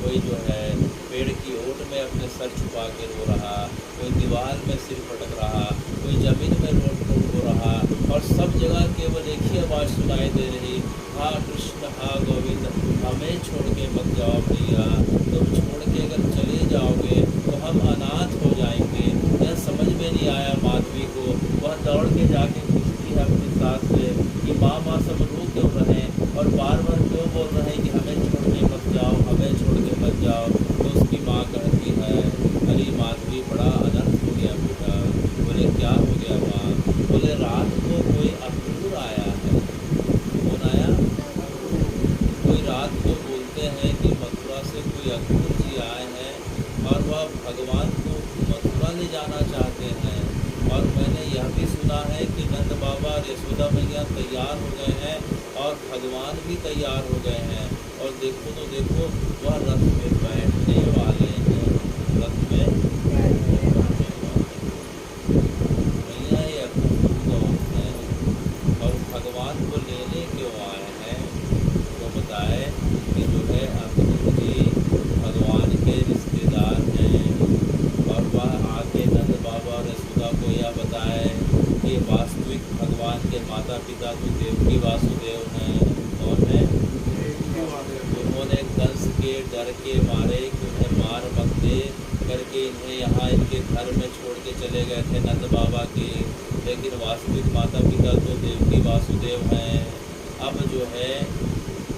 कोई जो है पेड़ की ओट में अपने सर छुपा के रो रहा, कोई दीवार में सिर पटक रहा, कोई जमीन में रो रहा। और सब जगह केवल एक ही आवाज़ सुनाई दे रही, हाँ कृष्ण, हाँ गोविंद, हमें छोड़ के मत जाओ भैया, तुम छोड़ के अगर चले जाओगे तो हम अनाथ हो जाएंगे। यह समझ में नहीं आया माधवी को। वह दौड़ के जाके पूछती है अपनी सास से कि माँ सब रो क्यों रहे और बार बार क्यों बोल रहे हैं कि हमें छोड़ के मत जाओ, हमें छोड़ के मत जाओ। तो उसकी माँ कहती है, अरे माधवी, बड़ा अनर्थ हो गया बेटा। बोले क्या हो गया माँ? बोले रात को कोई अक्रूर आया है। कौन आया? कोई रात को बोलते हैं कि मथुरा से कोई अक्रूर जी आए हैं और वह भगवान को मथुरा ले जाना चाहते हैं। और मैंने यह भी सुना है कि नंद बाबा और यशोदा मैया तैयार हो गए हैं और भगवान भी तैयार हो गए हैं। और देखो तो देखो, वह रथ में बैठने वाले हैं, रथ में बैठने वाले मैया ये अक्रूर कौन है और भगवान को लेने क्यों आए हैं? वो बताए कि जो है अक्रूर जी भगवान के रिश्तेदार हैं। और वह आके नंद बाबा और यशोदा को यह बताए कि वास्तविक भगवान के माता पिता तो देवकी वासुदेव हैं। कौन है? उन्होंने कंस के डर के मारे कि उन्हें मार मत दे करके इन्हें यहाँ इनके घर में छोड़ के चले गए थे नंद बाबा के। लेकिन वास्तविक माता पिता तो देवकी वासुदेव हैं। अब जो है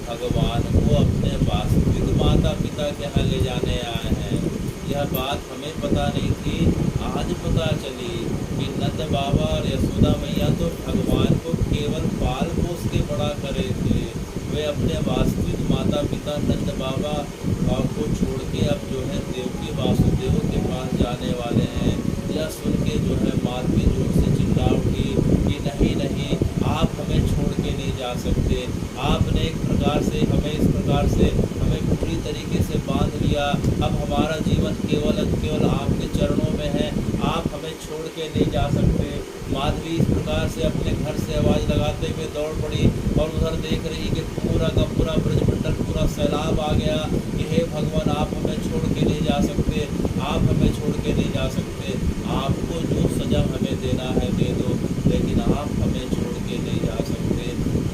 भगवान को अपने वास्तविक माता पिता के यहाँ ले जाने आए हैं। यह बात हमें पता नहीं थी, आज पता चली कि नंद बाबा और यशोदा मैया तो भगवान को केवल पाल पोस के बड़ा करे थे। वे अपने वास्तविक माता पिता नंद बाबा को छोड़ के अब जो है देवकी वासुदेव के पास जाने वाले हैं। यह सुन के जो है माधवी जोर से चिल्ला उठी कि नहीं नहीं, आप हमें छोड़ के नहीं जा सकते। आपने एक प्रकार से हमें इस प्रकार से हमें पूरी तरीके से बांध लिया। अब हमारा जीवन केवल आपके चरणों में है, आप हमें छोड़ के नहीं जा सकते। माधवी इस प्रकार से अपने घर से आवाज़ लगाते हुए दौड़ पड़ी और उधर देख रही कि पूरा का पूरा ब्रजमंडल पूरा सैलाब आ गया कि हे भगवान, आप हमें छोड़ के नहीं जा सकते, आप हमें छोड़ के नहीं जा सकते। आपको जो सजा हमें देना है दे दो, लेकिन आप हमें छोड़ के नहीं जा सकते।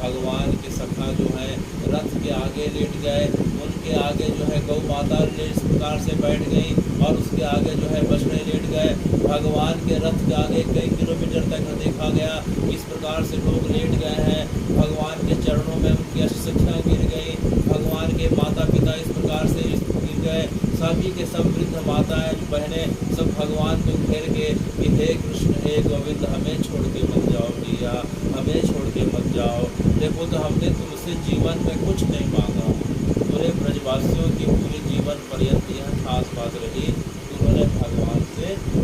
भगवान के सखा जो है रथ के आगे लेट गए, उनके आगे जो है गौ माता इस प्रकार से बैठ गई और उसके आगे जो है बछड़े लेट गए। भगवान के रथ के आगे कई किलोमीटर तक देखा गया इस प्रकार से लोग लेट गए हैं। भगवान के चरणों में उनकी अशिक्षाएँ गिर गई। भगवान के माता पिता इस प्रकार से गिर गए। सभी के सब वृद्ध माताएं बहनें सब भगवान को घेर के कि हे कृष्ण हे गोविंद हमें छोड़ के मत जाओ भैया, हमें छोड़ के मत जाओ। देखो तो हमने तुमसे जीवन में कुछ नहीं मांगा। पूरे ब्रजवासियों की पूरे जीवन पर्यंत यह खास बात रही, उन्होंने भगवान से